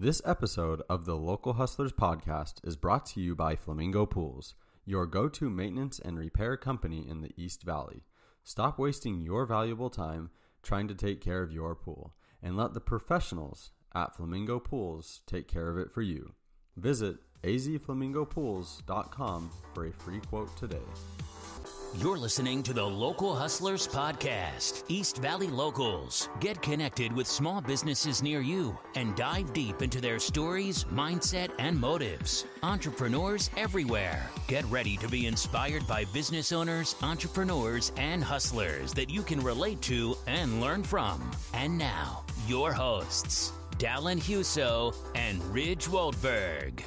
This episode of the Local Hustlers podcast is brought to you by Flamingo Pools, your go-to maintenance and repair company in the East Valley. Stop wasting your valuable time trying to take care of your pool and let the professionals at Flamingo Pools take care of it for you. Visit azflamingopools.com for a free quote today. You're listening to the Local Hustlers Podcast, East Valley Locals. Get connected with small businesses near you and dive deep into their stories, mindset, and motives. Entrepreneurs everywhere. Get ready to be inspired by business owners, entrepreneurs, and hustlers that you can relate to and learn from. And now, your hosts, Dallin Huso and Ridge Waldberg.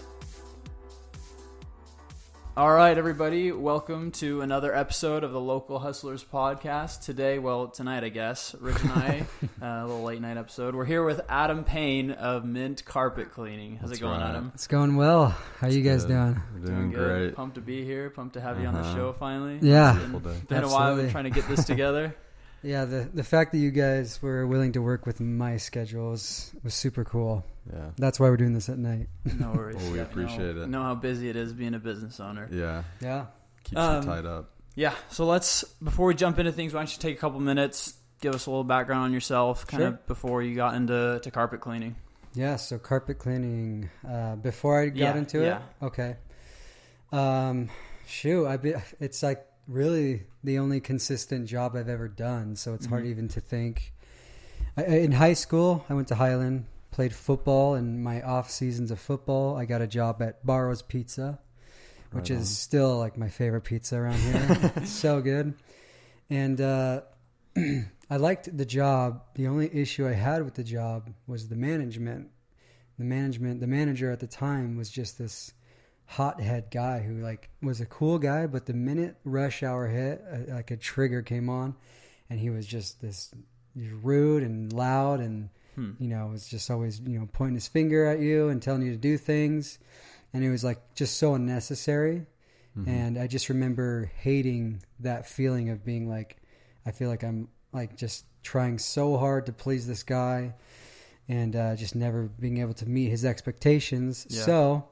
All right, everybody. Welcome to another episode of the Local Hustlers Podcast. Tonight, I guess, Rich and I, a little late night episode. We're here with Adam Payne of Mint Carpet Cleaning. How's it going, Adam? It's going well. How you guys doing? We're doing great. Pumped to be here. Pumped to have you on the show finally. Yeah. It's been a while. We've been trying to get this together. Yeah, the fact that you guys were willing to work with my schedule was super cool. Yeah. That's why we're doing this at night. No worries. Well, we appreciate it. Know how busy it is being a business owner. Yeah. Yeah. Keeps you tied up. Yeah. So before we jump into things, why don't you take a couple minutes, give us a little background on yourself, kind of before you got into carpet cleaning. Yeah, so carpet cleaning, before I got into it? Okay. It's like really the only consistent job I've ever done, so it's hard even to think. In high school, I went to Highland, played football. In my off seasons of football, I got a job at Barrow's Pizza, which is still like my favorite pizza around here. It's so good. And I liked the job. The only issue I had with the job was the management. The manager at the time was just this hothead guy who like was a cool guy, but the minute rush hour hit, like a trigger came on, and he was just this rude and loud and was just always pointing his finger at you and telling you to do things, and it was like just so unnecessary. And I just remember hating that feeling of being like, I feel like I'm like just trying so hard to please this guy and just never being able to meet his expectations. So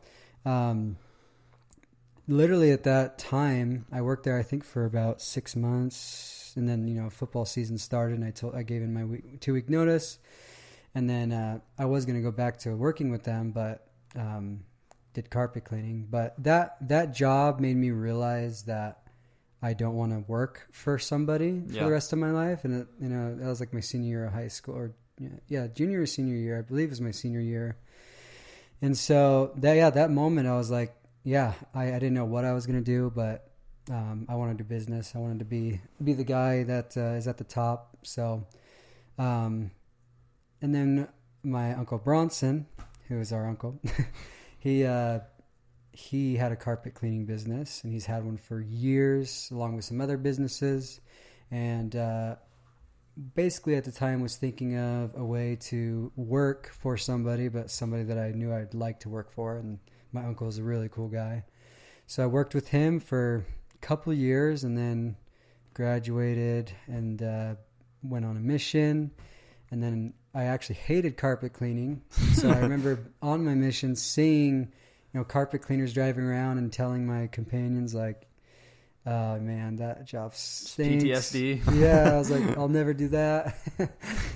literally at that time, I worked there, I think, for about 6 months. And then, football season started, and I gave in my 2-week notice. And then I was going to go back to working with them, but did carpet cleaning. But that job made me realize that I don't want to work for somebody for the rest of my life. And, that was like my senior year of high school, or junior or senior year. I believe it was my senior year. And so that moment I was like, I didn't know what I was going to do, but I wanted to do business. I wanted to be the guy that is at the top. So, and then my Uncle Bronson, who is our uncle, he had a carpet cleaning business, and he's had one for years, along with some other businesses. And basically at the time was thinking of a way to work for somebody, but somebody that I knew I'd like to work for. And my uncle is a really cool guy. So I worked with him for a couple of years, and then graduated and went on a mission. And then I actually hated carpet cleaning. So I remember on my mission seeing, carpet cleaners driving around and telling my companions like, "Oh man, that job stinks." PTSD. Yeah, I was like, I'll never do that.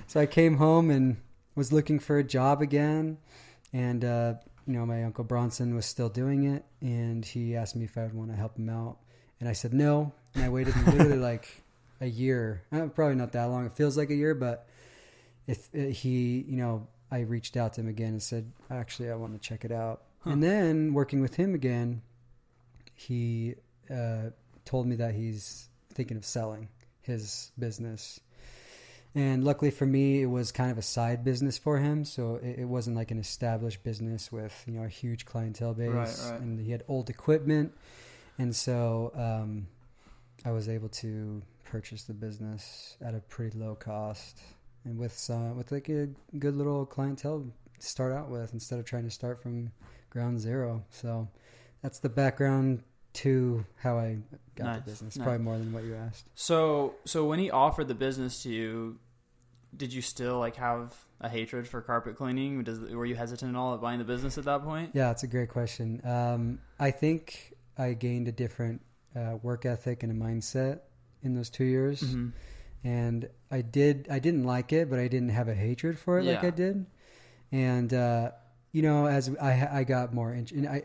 So I came home and was looking for a job again. And, my Uncle Bronson was still doing it. And he asked me if I would want to help him out. And I said no. And I waited literally like a year. Probably not that long. It feels like a year, but I reached out to him again and said, actually, I want to check it out. And then working with him again, he told me that he's thinking of selling his business. And luckily for me, it was kind of a side business for him. So it wasn't like an established business with, a huge clientele base. Right. And he had old equipment. And so I was able to purchase the business at a pretty low cost, and with like a good little clientele to start out with, instead of trying to start from ground zero. So that's the background to how I got the business. Probably more than what you asked. So when he offered the business to you, did you still like have a hatred for carpet cleaning? Were you hesitant at all at buying the business at that point? Yeah, it's a great question. I think I gained a different work ethic and a mindset in those 2 years. Mm-hmm. And I didn't like it, but I didn't have a hatred for it like I did. And, as I got more, and I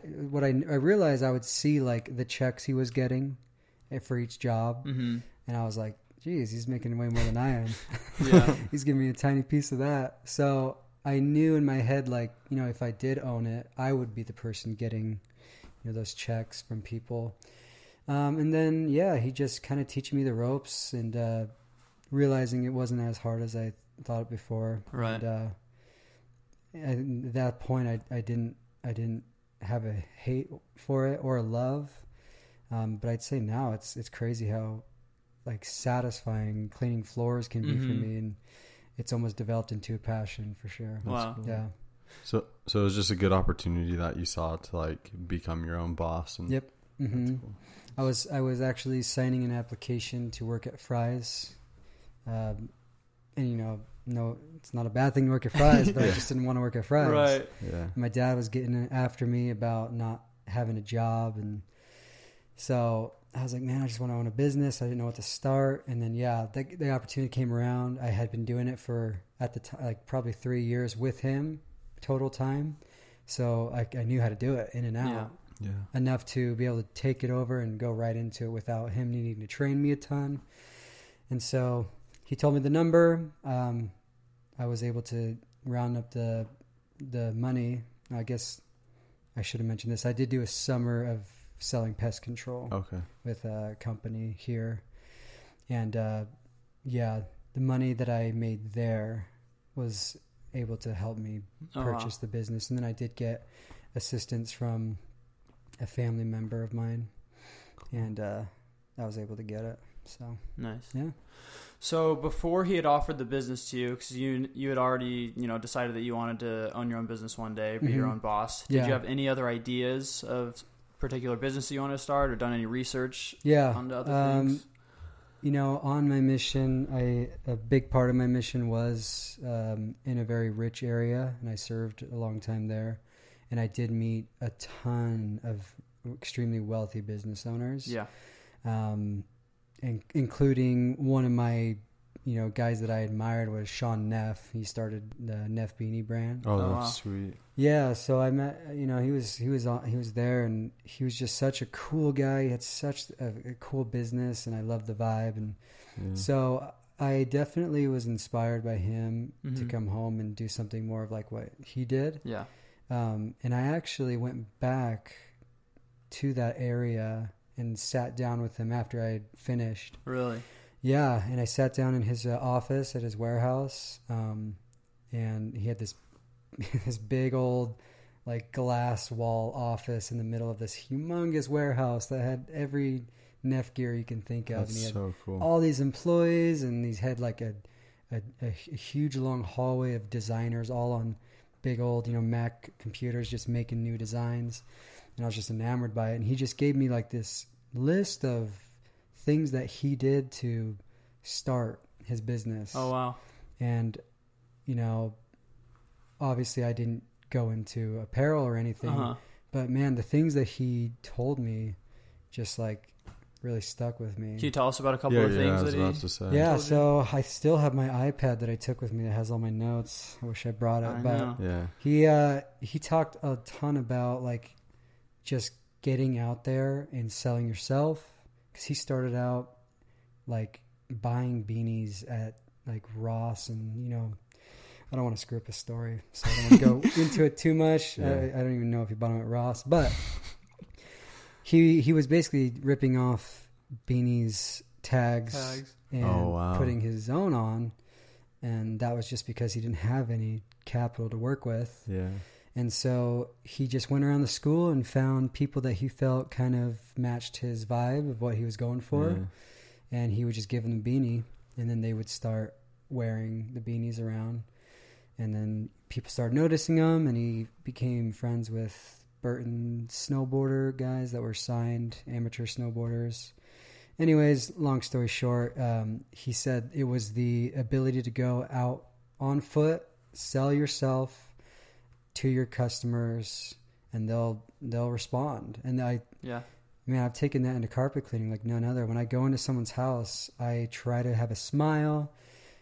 realized I would see like the checks he was getting for each job. Mm-hmm. And I was like, geez, he's making way more than I am. Yeah. He's giving me a tiny piece of that. So I knew in my head, like, if I did own it, I would be the person getting, those checks from people. And then, he just kind of teaching me the ropes and, realizing it wasn't as hard as I thought it before. Right. And at that point, I didn't have a hate for it or a love. But I'd say now it's crazy how like satisfying cleaning floors can be for me, and it's almost developed into a passion for sure. Wow. Cool. Yeah. So it was just a good opportunity that you saw to like become your own boss. And Yep. Mm-hmm. That's cool. I was actually signing an application to work at Fry's. And no, it's not a bad thing to work at Fry's, but I just didn't want to work at Fry's. Right. Yeah. My dad was getting after me about not having a job, and so I was like, man, I just want to own a business. I didn't know what to start, and then the opportunity came around. I had been doing it for at the time like probably 3 years with him total time, so I knew how to do it in and out. Yeah. Enough to be able to take it over and go right into it without him needing to train me a ton. And so he told me the number. I was able to round up the money. I guess I should have mentioned this. I did do a summer of selling pest control with a company here. And the money that I made there was able to help me purchase the business. And then I did get assistance from a family member of mine, and I was able to get it. So nice. Yeah. So before he had offered the business to you, because you had already decided that you wanted to own your own business one day, be your own boss. Did you have any other ideas of particular business that you want to start, or done any research? Onto other things. On my mission, a big part of my mission was in a very rich area, and I served a long time there. And I did meet a ton of extremely wealthy business owners. Yeah. And including one of my, guys that I admired was Sean Neff. He started the Neff Beanie brand. Oh, that's sweet. Yeah. So I met, he was there, and he was just such a cool guy. He had such a cool business, and I loved the vibe. And so I definitely was inspired by him to come home and do something more of like what he did. Yeah. And I actually went back to that area and sat down with him after I had finished. Really? Yeah. And I sat down in his office at his warehouse. And he had this big old like glass wall office in the middle of this humongous warehouse that had every Neff gear you can think of. That's and he had so cool. all these employees, and he's had like a huge long hallway of designers all on big old, Mac computers just making new designs. And I was just enamored by it. And he just gave me like this list of things that he did to start his business. Oh, wow. And, obviously I didn't go into apparel or anything, but man, the things that he told me just like really stuck with me. Can you tell us about a couple of things I was about to say. Yeah, so I still have my iPad that I took with me that has all my notes. I wish I brought it, but he talked a ton about like just getting out there and selling yourself, because he started out like buying beanies at like Ross, and I don't want to screw up his story, so I don't want to go into it too much. I don't even know if he bought them at Ross, but he was basically ripping off beanies tags and putting his own on, and that was just because he didn't have any capital to work with. Yeah. And so he just went around the school and found people that he felt kind of matched his vibe of what he was going for, and he would just give them the beanie, and then they would start wearing the beanies around, and then people started noticing them, and he became friends with Burton snowboarder guys that were signed amateur snowboarders. Anyways, long story short, he said it was the ability to go out on foot sell yourself to your customers, and they'll respond. And I mean, I've taken that into carpet cleaning like none other. When I go into someone's house, I try to have a smile,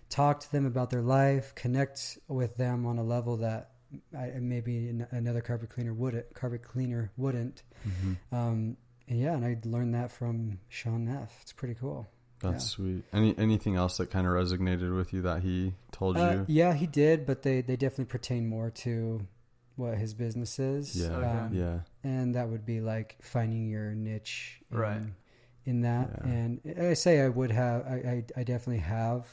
talk to them about their life, connect with them on a level that maybe another carpet cleaner wouldn't. Mm-hmm. And I learned that from Sean Neff. It's pretty cool. That's sweet. Anything else that kind of resonated with you that he told you? Yeah, he did, but they definitely pertain more to what his business is. Yeah. And that would be like finding your niche in that. Yeah. And I say I definitely have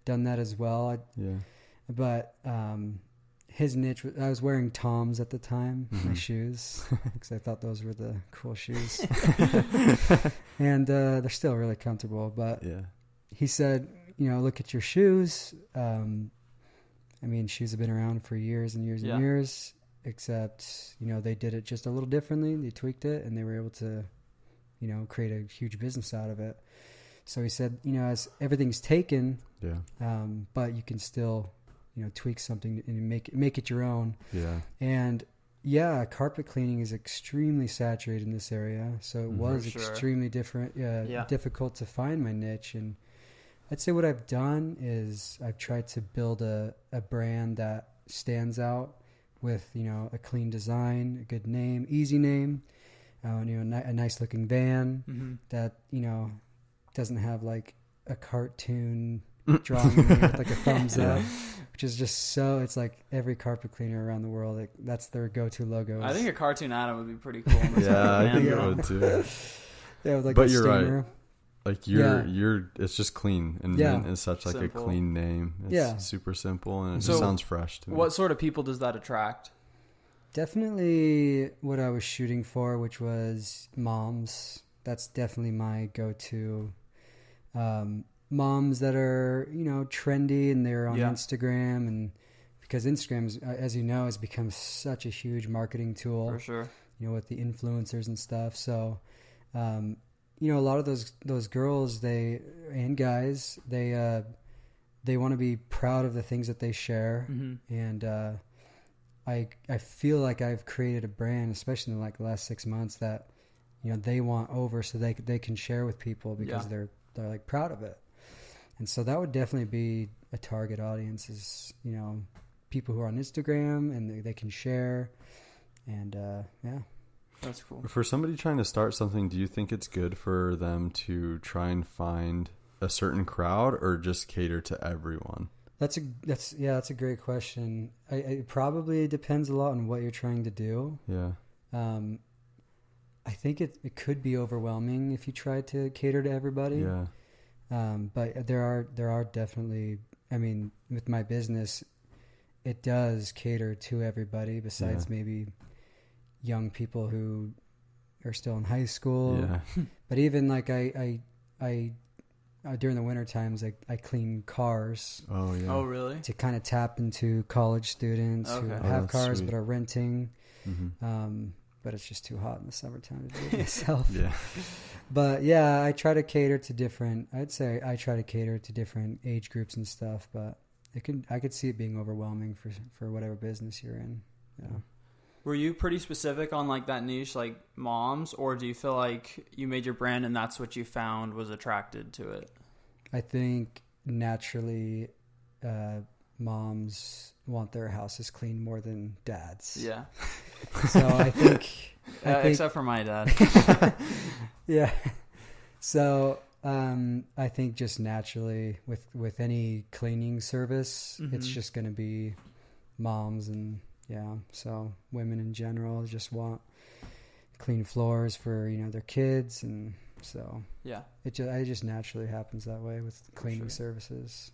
done that as well. But his niche, I was wearing Toms at the time, my shoes, because I thought those were the cool shoes. And they're still really comfortable. But he said, look at your shoes. I mean, shoes have been around for years and years and years, except, they did it just a little differently. They tweaked it, and they were able to, create a huge business out of it. So he said, as everything's taken, but you can still, tweak something and make it your own. Yeah. And carpet cleaning is extremely saturated in this area. So it was extremely difficult to find my niche. And I'd say what I've done is I've tried to build a brand that stands out with, a clean design, a good name, easy name, a nice looking van that, doesn't have like a cartoon drawing with like a thumbs up, which is just it's like every carpet cleaner around the world, like that's their go-to logo. I think a cartoon Adam would be pretty cool. I think it would too. With like but you're right. Like you're it's just clean, and Mint is such like simple. A clean name. It's super simple, and it just sounds fresh to me. What sort of people does that attract? Definitely what I was shooting for, which was moms. That's definitely my go-to. Moms that are, trendy, and they're on Instagram, and because Instagram, as you know, has become such a huge marketing tool. For sure. With the influencers and stuff. So, a lot of those girls, and guys, they want to be proud of the things that they share. Mm-hmm. And, I feel like I've created a brand, especially in like the last 6 months, that, they want over so they can share with people because they're like proud of it. And so that would definitely be a target audience is, people who are on Instagram and they can share. And, that's cool. For somebody trying to start something, do you think it's good for them to try and find a certain crowd or just cater to everyone? That's a great question. It probably depends a lot on what you're trying to do. Yeah. I think it could be overwhelming if you try to cater to everybody. Yeah. But there are definitely, I mean, with my business, it does cater to everybody besides maybe young people who are still in high school. Yeah. But even like I during the winter times, I clean cars. Oh yeah. Oh really? To kind of tap into college students who have cars sweet. but are renting. Mm-hmm. But it's just too hot in the summertime to do it myself. Yeah. But yeah, I try to cater to different age groups and stuff, but I could see it being overwhelming for whatever business you're in. Yeah. Were you pretty specific on like that niche, like moms, or do you feel like you made your brand and that's what you found was attracted to it? I think naturally, moms want their houses clean more than dads. Yeah. So I think except for my dad. Yeah. So I think just naturally with any cleaning service, it's just going to be moms, and so women in general just want clean floors for their kids, and so it just naturally happens that way with cleaning services.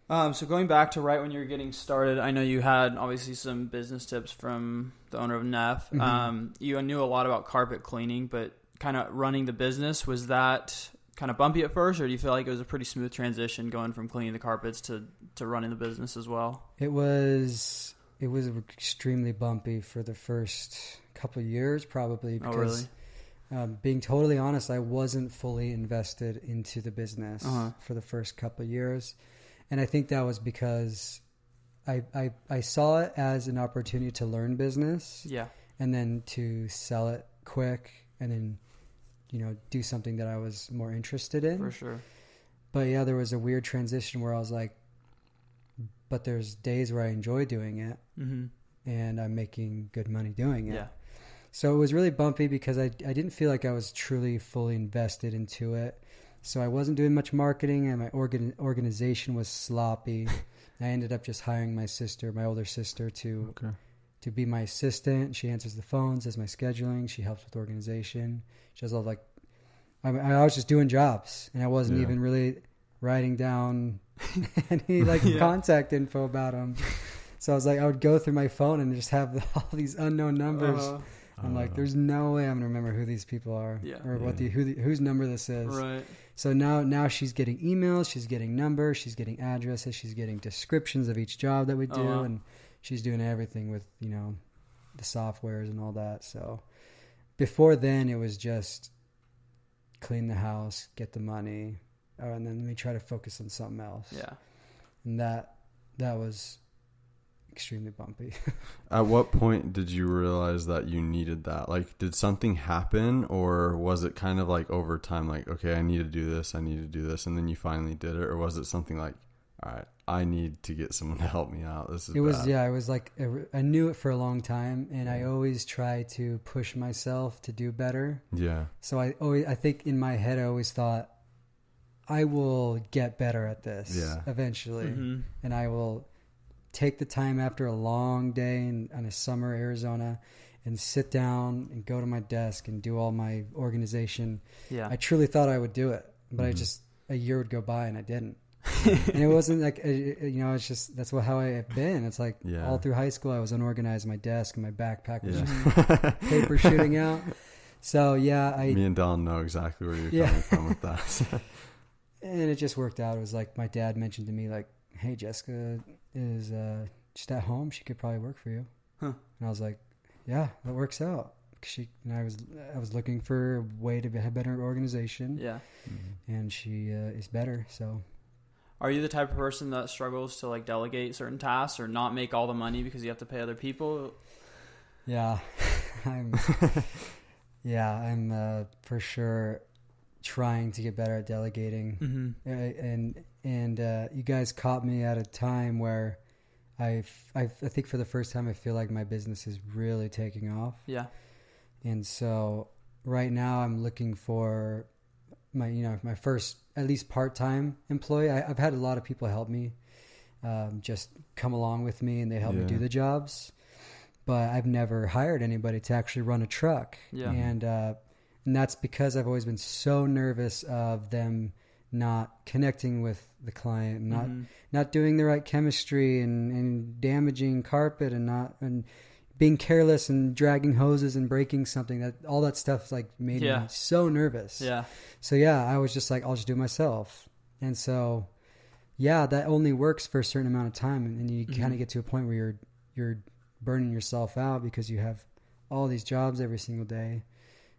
So going back to right when you were getting started, I know you had obviously some business tips from the owner of Neff. Mm-hmm. You knew a lot about carpet cleaning, but kind of running the business, was that kind of bumpy at first, or do you feel like it was a pretty smooth transition going from cleaning the carpets to running the business as well? It was extremely bumpy for the first couple of years, probably because being totally honest, I wasn't fully invested into the business for the first couple of years. And I think that was because I saw it as an opportunity to learn business. Yeah. And then to sell it quick and then, do something that I was more interested in. For sure. But yeah, there was a weird transition where I was like, but there's days where I enjoy doing it and I'm making good money doing it. Yeah. So it was really bumpy because I didn't feel like I was truly fully invested into it. So I wasn't doing much marketing and my organization was sloppy. I ended up just hiring my older sister to be my assistant. She answers the phones, does my scheduling. She helps with organization. She does all I was just doing jobs and I wasn't even really writing down any contact info about them. So I was like, I would go through my phone and just have all these unknown numbers. I'm like, there's no way I'm gonna remember who these people are or whose number this is. Right. So now she's getting emails, she's getting numbers, she's getting addresses, she's getting descriptions of each job that we do, and she's doing everything with the softwares and all that. So before then, it was just clean the house, get the money, and then we try to focus on something else. Yeah, and that was extremely bumpy. At what point did you realize that you needed that? Like, did something happen, or was it kind of like over time, like, okay, I need to do this, and then you finally did it? Or was it something like, all right, I need to get someone to help me out. It was like, I knew it for a long time, and I always try to push myself to do better. Yeah. So I think in my head, I always thought, I will get better at this eventually. And I will take the time after a long day on a summer Arizona and sit down and go to my desk and do all my organization. Yeah. I truly thought I would do it, but a year would go by and I didn't. And it wasn't like, it's just, that's how I have been. It's like all through high school, I was unorganized. My desk and my backpack was just paper shooting out. So me and Don know exactly where you're coming from with that. And it just worked out. It was like, my dad mentioned to me, like, hey, Jessica is just at home. She could probably work for you. Huh. And I was like, yeah, that works out. I was looking for a way to have better organization. Yeah. And she is better. So, are you the type of person that struggles to like delegate certain tasks or not make all the money because you have to pay other people? Yeah, I'm for sure trying to get better at delegating. And you guys caught me at a time where I think for the first time I feel like my business is really taking off. Yeah. And so right now I'm looking for my first at least part-time employee. I've had a lot of people help me, just come along with me and they help me do the jobs, but I've never hired anybody to actually run a truck. Yeah. And that's because I've always been so nervous of them not connecting with the client, not doing the right chemistry and damaging carpet and being careless and dragging hoses and breaking something. That all that stuff like made me so nervous. Yeah. So I was just like, I'll just do it myself. And so that only works for a certain amount of time, and then you kind of get to a point where you're burning yourself out because you have all these jobs every single day.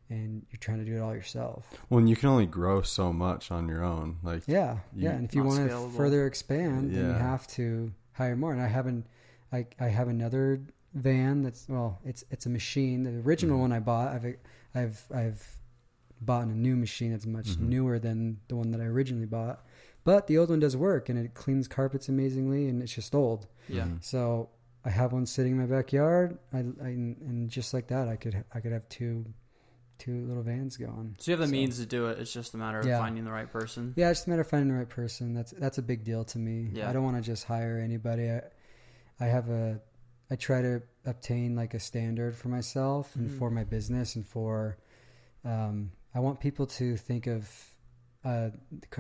And you're trying to do it all yourself. Well, and you can only grow so much on your own. Like and if you want to further expand, then you have to hire more. And I have another van that's it's a machine. The original one I bought, I've bought a new machine that's much newer than the one that I originally bought. But the old one does work, and it cleans carpets amazingly, and it's just old. Yeah. So I have one sitting in my backyard. And just like that, I could have two little vans going. So you have the means to do it. It's just a matter of finding the right person. Yeah, it's just a matter of finding the right person. That's a big deal to me. Yeah. I don't want to just hire anybody. I try to obtain like a standard for myself and for my business and for I want people to think of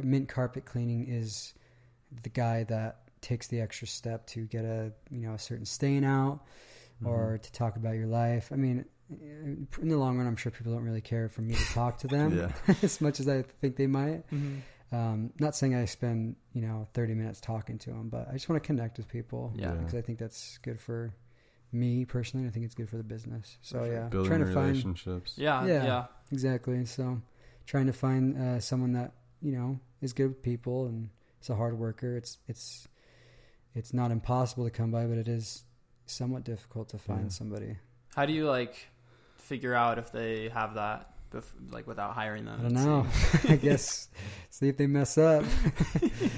mint carpet cleaning is the guy that takes the extra step to get a certain stain out or to talk about your life. I mean, in the long run, I'm sure people don't really care for me to talk to them as much as I think they might. Not saying I spend 30 minutes talking to them, but I just want to connect with people because I think that's good for me personally. I think it's good for the business. So building trying to relationships. Yeah, exactly. So trying to find someone that is good with people and is a hard worker. It's it's not impossible to come by, but it is somewhat difficult to find somebody. How do you like figure out if they have that, like without hiring them? I don't know. I guess see if they mess up.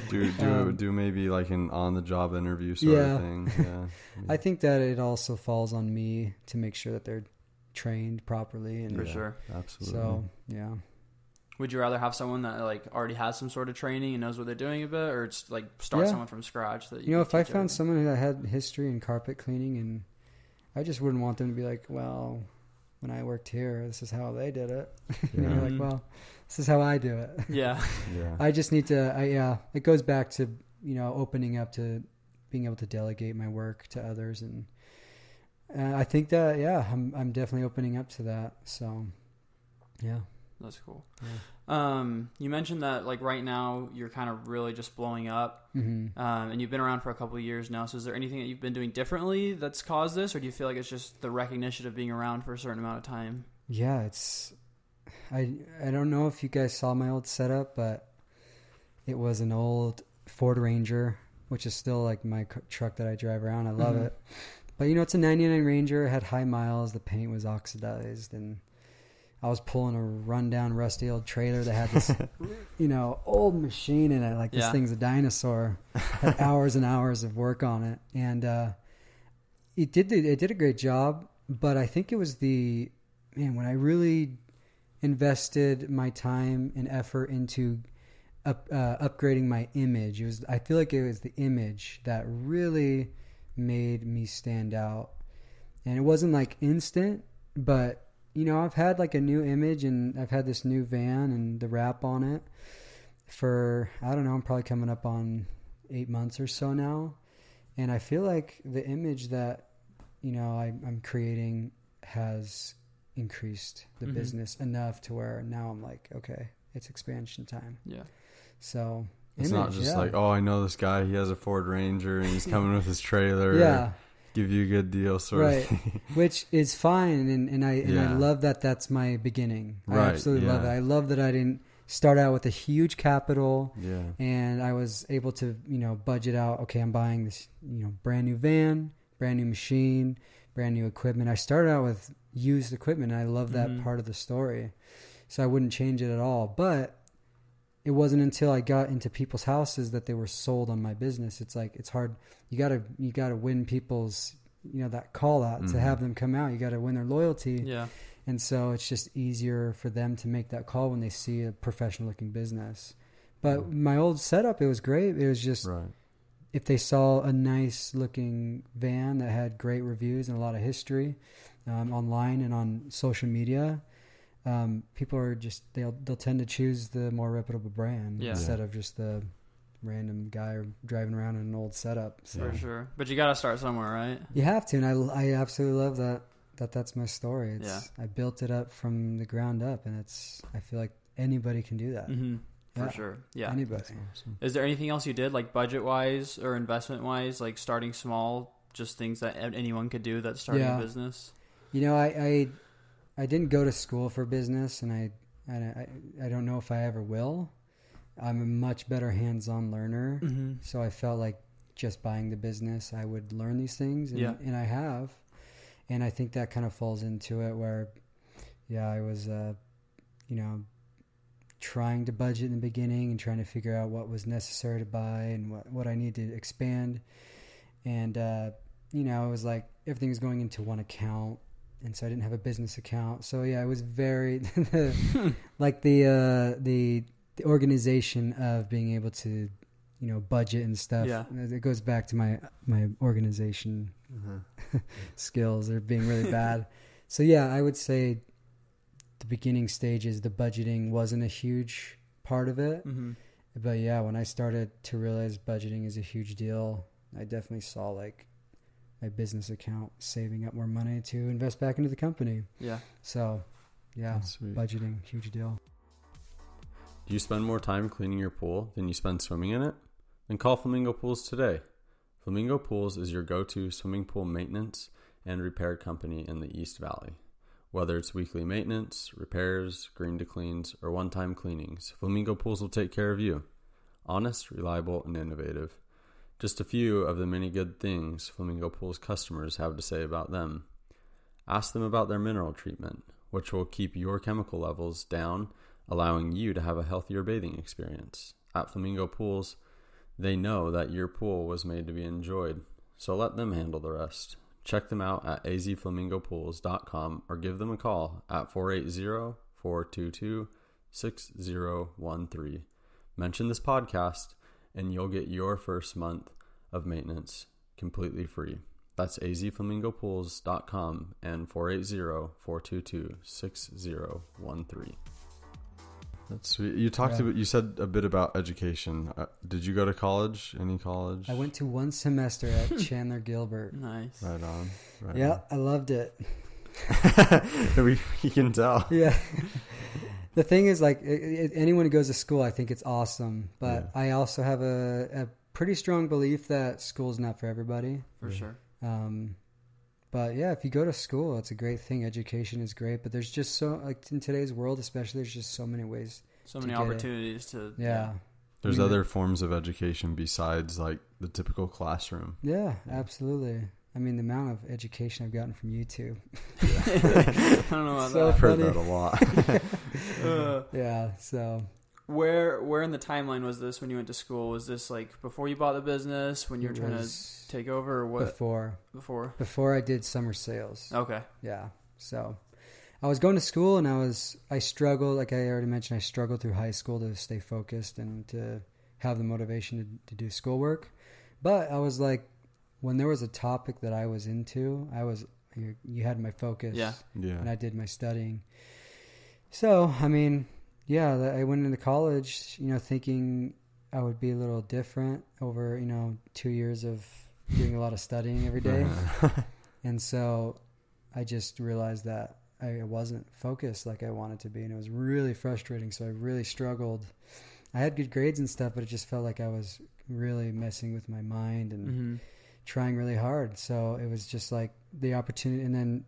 do maybe like an on-the-job interview sort of thing. Yeah. I think that it also falls on me to make sure that they're trained properly. And for sure. Absolutely. So, yeah. Would you rather have someone that like already has some sort of training and knows what they're doing a bit, or just like start someone from scratch? That if I found someone that had history in carpet cleaning, and I just wouldn't want them to be like, well, when I worked here, this is how they did it. Yeah. Like, well, this is how I do it. Yeah. I just need to, it goes back to, opening up to being able to delegate my work to others. And I think that, I'm definitely opening up to that. So, yeah. That's cool. Yeah. You mentioned that like right now you're kind of really just blowing up, and you've been around for a couple of years now. So is there anything that you've been doing differently that's caused this, or do you feel like it's just the recognition of being around for a certain amount of time? Yeah, I don't know if you guys saw my old setup, but it was an old Ford Ranger, which is still like my truck that I drive around. I love it. But it's a 99 Ranger. It had high miles. The paint was oxidized, and I was pulling a rundown, rusty old trailer that had this, old machine in it. Like this thing's a dinosaur. Had hours and hours of work on it, and it did a great job. But I think it was when I really invested my time and effort into upgrading my image. I feel like it was the image that really made me stand out, and it wasn't like instant, but. I've had like a new image, and I've had this new van and the wrap on it for, I don't know, I'm probably coming up on 8 months or so now. And I feel like the image that, I'm creating has increased the business enough to where now I'm like, okay, it's expansion time. Yeah. So it's not just like, oh, I know this guy, he has a Ford Ranger and he's coming with his trailer. Yeah. Give you a good deal, sort of thing. Which is fine, and I love that that's my beginning. I absolutely love it. I love that I didn't start out with a huge capital, and I was able to budget out. Okay, I'm buying this brand new van, brand new machine, brand new equipment. I started out with used equipment, and I love that part of the story, so I wouldn't change it at all. But it wasn't until I got into people's houses that they were sold on my business. It's like, it's hard. You gotta win people's, that call out to have them come out. You gotta win their loyalty. Yeah. And so it's just easier for them to make that call when they see a professional looking business. But my old setup, it was great. It was just, if they saw a nice looking van that had great reviews and a lot of history, online and on social media, people are just, they'll tend to choose the more reputable brand instead of just the random guy driving around in an old setup. So. For sure. But you got to start somewhere, right? You have to. And I absolutely love that's my story. I built it up from the ground up, and I feel like anybody can do that. For sure. Yeah. Anybody. Awesome. Is there anything else you did, like budget wise or investment wise, like starting small, just things that anyone could do that's starting a business? I didn't go to school for business, and I don't know if I ever will. I'm a much better hands-on learner, so I felt like just buying the business, I would learn these things, and I have. And I think that kind of falls into it where, I was, trying to budget in the beginning and trying to figure out what was necessary to buy and what I need to expand. And, it was like everything was going into one account. And so I didn't have a business account. So it was very like the organization of being able to, budget and stuff. Yeah. It goes back to my organization skills. They're being really bad. So I would say the beginning stages, the budgeting wasn't a huge part of it. But when I started to realize budgeting is a huge deal, I definitely saw like my business account saving up more money to invest back into the company. Yeah. So, budgeting, huge deal. Do you spend more time cleaning your pool than you spend swimming in it? Then call Flamingo Pools today. Flamingo Pools is your go-to swimming pool maintenance and repair company in the East Valley. Whether it's weekly maintenance, repairs, green to cleans, or one-time cleanings, Flamingo Pools will take care of you. Honest, reliable, and innovative. Just a few of the many good things Flamingo Pools customers have to say about them. Ask them about their mineral treatment, which will keep your chemical levels down, allowing you to have a healthier bathing experience. At Flamingo Pools, they know that your pool was made to be enjoyed, so let them handle the rest. Check them out at azflamingopools.com or give them a call at 480-422-6013. Mention this podcast and you'll get your first month of maintenance completely free. That's azflamingopools.com and 480-422-6013. That's sweet. You talked about, you said a bit about education. Did you go to college? Any college? I went to one semester at Chandler Gilbert. Nice. Right on. Yeah, I loved it. You can tell. Yeah. The thing is, like, anyone who goes to school, I think it's awesome. But I also have a pretty strong belief that school's not for everybody. For sure. But yeah, if you go to school, it's a great thing. Education is great, but there's just so, like, in today's world, especially, there's just so many ways. So many opportunities to. Yeah. There's other forms of education besides, like, the typical classroom. Yeah, absolutely. I mean, the amount of education I've gotten from YouTube. I don't know about that. I've heard that a lot. Yeah, so. Where in the timeline was this when you went to school? Was this like before you bought the business, when you were trying to take over, or what? Before I did summer sales. Okay. Yeah. So I was going to school and I struggled, like I already mentioned, I struggled through high school to stay focused and to have the motivation to do schoolwork. But I was like, when there was a topic that I was into, you had my focus. Yeah. And I did my studying. So, I mean, yeah, I went into college, thinking I would be a little different over, 2 years of doing a lot of studying every day. And so I just realized that I wasn't focused like I wanted to be. And it was really frustrating. So I really struggled. I had good grades and stuff, but it just felt like I was really messing with my mind and trying really hard. So it was just like the opportunity. And then,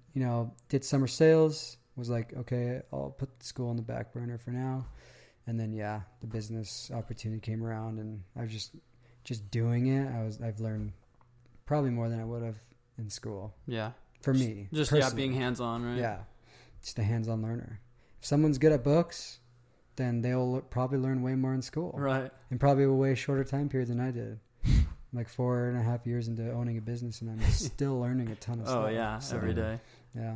did summer sales, was like, okay, I'll put school on the back burner for now. And then, the business opportunity came around and I was just doing it. I've learned probably more than I would have in school. Yeah. For me. Just, being hands-on, right? Yeah. Just a hands-on learner. If someone's good at books, then they'll probably learn way more in school. Right. In probably a way shorter time period than I did. Like 4.5 years into owning a business, and I'm still learning a ton of stuff. Oh, yeah. So, every day. Yeah.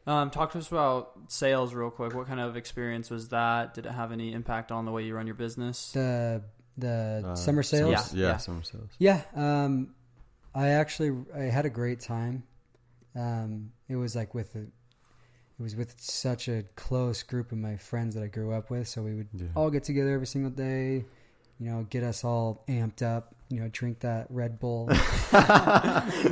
Talk to us about sales real quick. What kind of experience was that? Did it have any impact on the way you run your business? The summer sales? Yeah. Summer sales. Yeah. I had a great time. It was like with such a close group of my friends that I grew up with. So we would all get together every single day, get us all amped up, drink that Red Bull,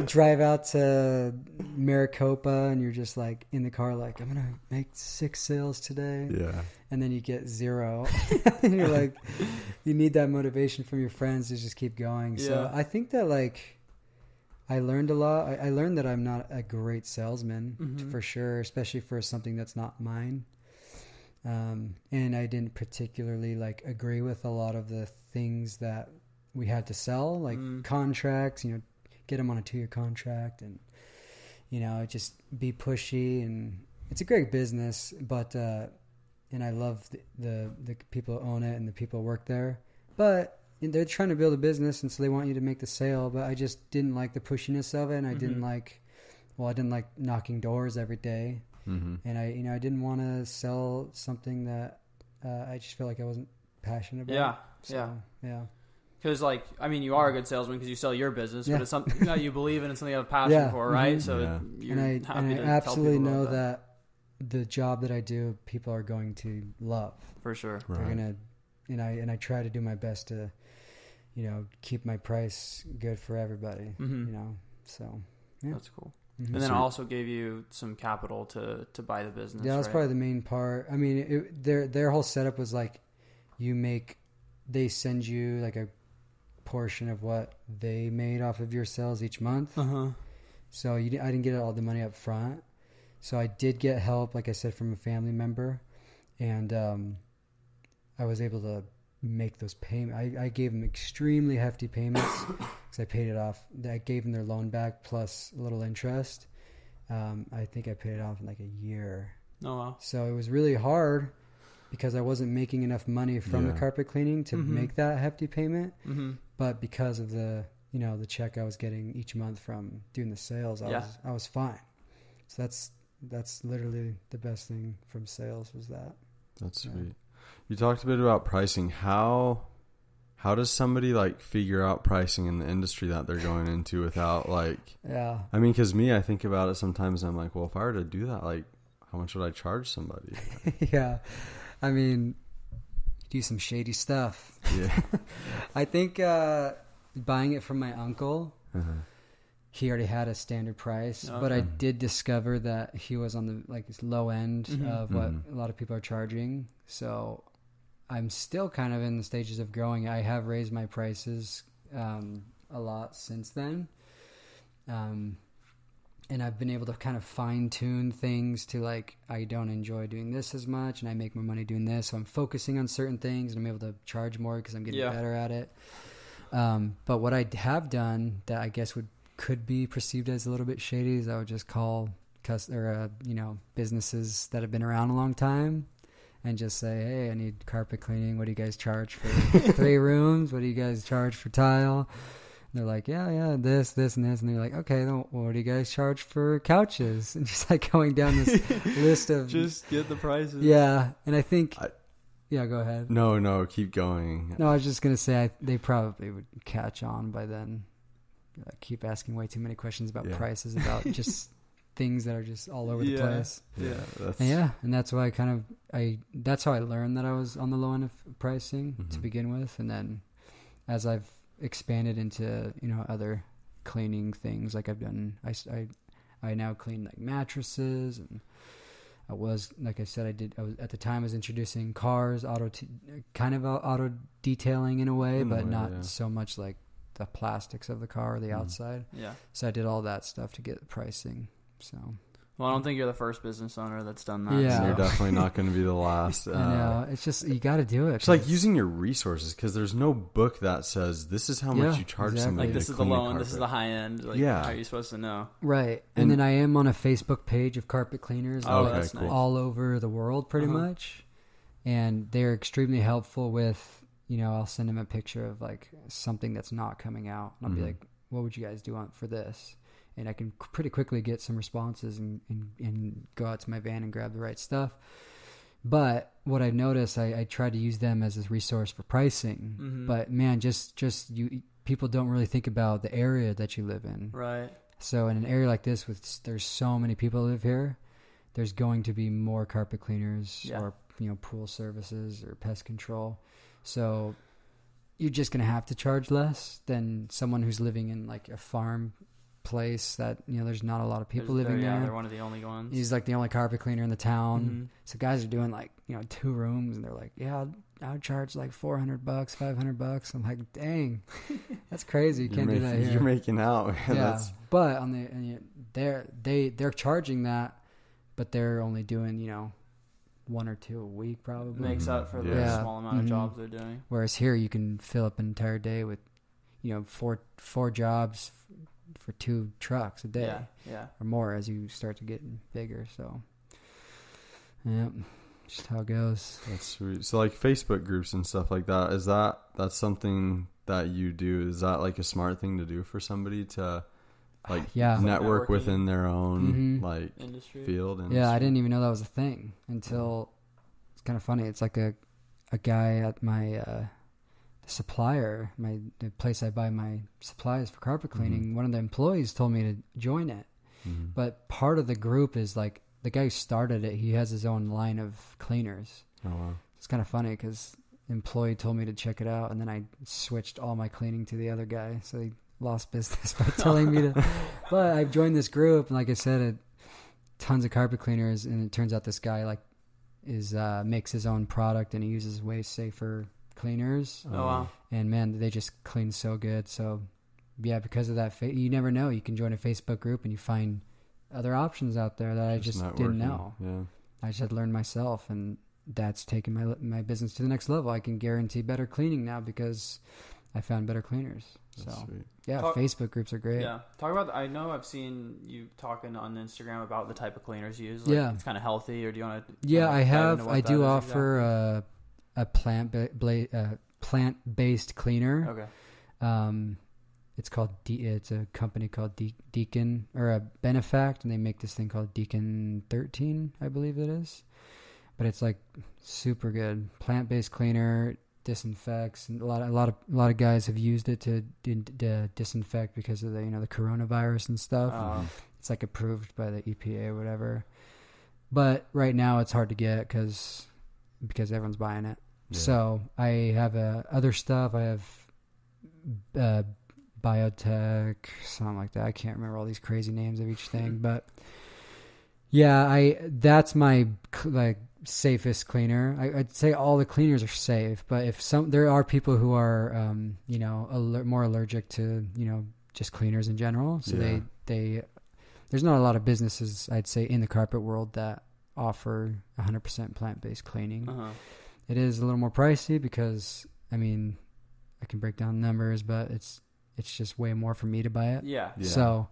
drive out to Maricopa, and you're just like in the car, like, I'm going to make 6 sales today. Yeah. And then you get 0. And you're like, you need that motivation from your friends to just keep going. Yeah. So I think that, like, I learned a lot. I learned that I'm not a great salesman, for sure, especially for something that's not mine. And I didn't particularly agree with a lot of the things that we had to sell, like contracts, get them on a 2-year contract and, just be pushy. And it's a great business, but, and I love the people who own it and the people who work there, but they're trying to build a business, and so they want you to make the sale, but I just didn't like the pushiness of it, and I didn't like knocking doors every day, and I didn't want to sell something that I just felt like I wasn't passionate about. Yeah. Because, you are a good salesman because you sell your business, but it's something that you believe in and something you have a passion for, right? So you're happy to absolutely tell people know about that the job that I do, people are going to love. For sure. Right. They're gonna, and I try to do my best to, keep my price good for everybody. So that's cool. And then I also gave you some capital to buy the business. Yeah, that's probably the main part. I mean, their whole setup was like, they send you like a portion of what they made off of your sales each month. So I didn't get all the money up front. So I did get help, like I said, from a family member, and I was able to make those payments. I gave them extremely hefty payments because I paid it off. I gave them their loan back plus a little interest. I think I paid it off in like a year. Oh, wow. So it was really hard because I wasn't making enough money from the carpet cleaning to make that hefty payment. But because of the check I was getting each month from doing the sales, I was fine. So that's literally the best thing from sales was that. That's sweet. You talked a bit about pricing. How does somebody like figure out pricing in the industry that they're going into without like? Yeah. I mean, because I think about it sometimes. And I'm like, well, if I were to do that, like, how much would I charge somebody? Yeah, I mean, do some shady stuff. Yeah. I think buying it from my uncle. He already had a standard price, but I did discover that he was on the low end of what a lot of people are charging. So I'm still kind of in the stages of growing. I have raised my prices a lot since then. And I've been able to kind of fine tune things to like, I don't enjoy doing this as much and I make more money doing this. So I'm focusing on certain things and I'm able to charge more because I'm getting better at it. But what I have done that I guess could be perceived as a little bit shady is I would just call businesses that have been around a long time and just say, hey, I need carpet cleaning. What do you guys charge for 3 rooms? What do you guys charge for tile? And they're like, yeah, this, and this. And they're like, okay, then what do you guys charge for couches? And just like going down this list of... Just get the prices. Yeah. And I think... yeah, go ahead. No, keep going. No, I was just going to say they probably would catch on by then. I keep asking way too many questions about prices, about just things that are just all over the place. Yeah. And that's why that's how I learned that I was on the low end of pricing to begin with. And then as I've expanded into, other cleaning things, like I've done, I now clean like mattresses, and I was, like I said, at the time I was introducing cars, auto detailing in a way, but not so much like the plastics of the car or the outside. Yeah. So I did all that stuff to get the pricing. So. Well, I don't think you're the first business owner that's done that. Yeah. So you're definitely not going to be the last. I know. It's just, you got to do it. It's like using your resources, because there's no book that says this is how much you charge somebody. Like, this is the low end, this is the high end. Like, how are you supposed to know? Right. And then I am on a Facebook page of carpet cleaners that's nice. All over the world, pretty much. And they're extremely helpful with, I'll send them a picture of like something that's not coming out. And I'll be like, what would you guys do for this? And I can pretty quickly get some responses and go out to my van and grab the right stuff. But what I noticed, I try to use them as a resource for pricing. But man, people don't really think about the area that you live in. Right. So in an area like this, there's so many people live here, there's going to be more carpet cleaners or pool services or pest control. So you're just going to have to charge less than someone who's living in like a farm place that, there's not a lot of people living there. They're one of the only ones. He's like the only carpet cleaner in the town. So guys are doing like, 2 rooms and they're like, yeah, I would charge like $400, $500. I'm like, dang, that's crazy. You can't do that here. You're making out. Yeah. But they're charging that, but they're only doing, 1 or 2 a week probably. Makes up for the small amount of jobs they're doing. Whereas here you can fill up an entire day with, 4 jobs for 2 trucks a day. Yeah. Or more as you start to get bigger. So, just how it goes. That's sweet. So like Facebook groups and stuff like that, that's something that you do? Is that like a smart thing to do for somebody to like network within their own like industry. Field? Yeah, I didn't even know that was a thing until it's kind of funny. It's like a guy at my supplier, the place I buy my supplies for carpet cleaning. One of the employees told me to join it, but part of the group is like the guy who started it. He has his own line of cleaners. Oh wow! It's kind of funny because the employee told me to check it out, and then I switched all my cleaning to the other guy, so he lost business by telling me to. But I've joined this group, and like I said, tons of carpet cleaners, and it turns out this guy makes his own product, and he uses way safer cleaners. Oh wow! And man, they just clean so good. So yeah, because of that, you never know. You can join a Facebook group and you find other options out there that I just didn't know. Yeah, I just had to learn myself, and that's taken my business to the next level. I can guarantee better cleaning now because I found better cleaners. That's so sweet. yeah, Facebook groups are great. Yeah, talk about. I know I've seen you talking on Instagram about the type of cleaners you use. It's kind of healthy, or do you want to? Yeah, I have. I do offer a plant-based cleaner. Okay. It's called it's a company called Deacon or a Benefact, and they make this thing called Deacon 13, I believe it is. But it's like super good plant-based cleaner. Disinfects, and a lot of guys have used it to disinfect because of the the coronavirus and stuff. It's like approved by the EPA or whatever. But right now it's hard to get because everyone's buying it. Yeah. So I have other stuff. I have biotech, something like that. I can't remember all these crazy names of each thing, but yeah, that's my safest cleaner. I'd say all the cleaners are safe, but if there are people who are more allergic to just cleaners in general, so they there's not a lot of businesses, I'd say, in the carpet world that offer 100% plant-based cleaning. It is a little more pricey because I can break down numbers, but it's just way more for me to buy it. Yeah. So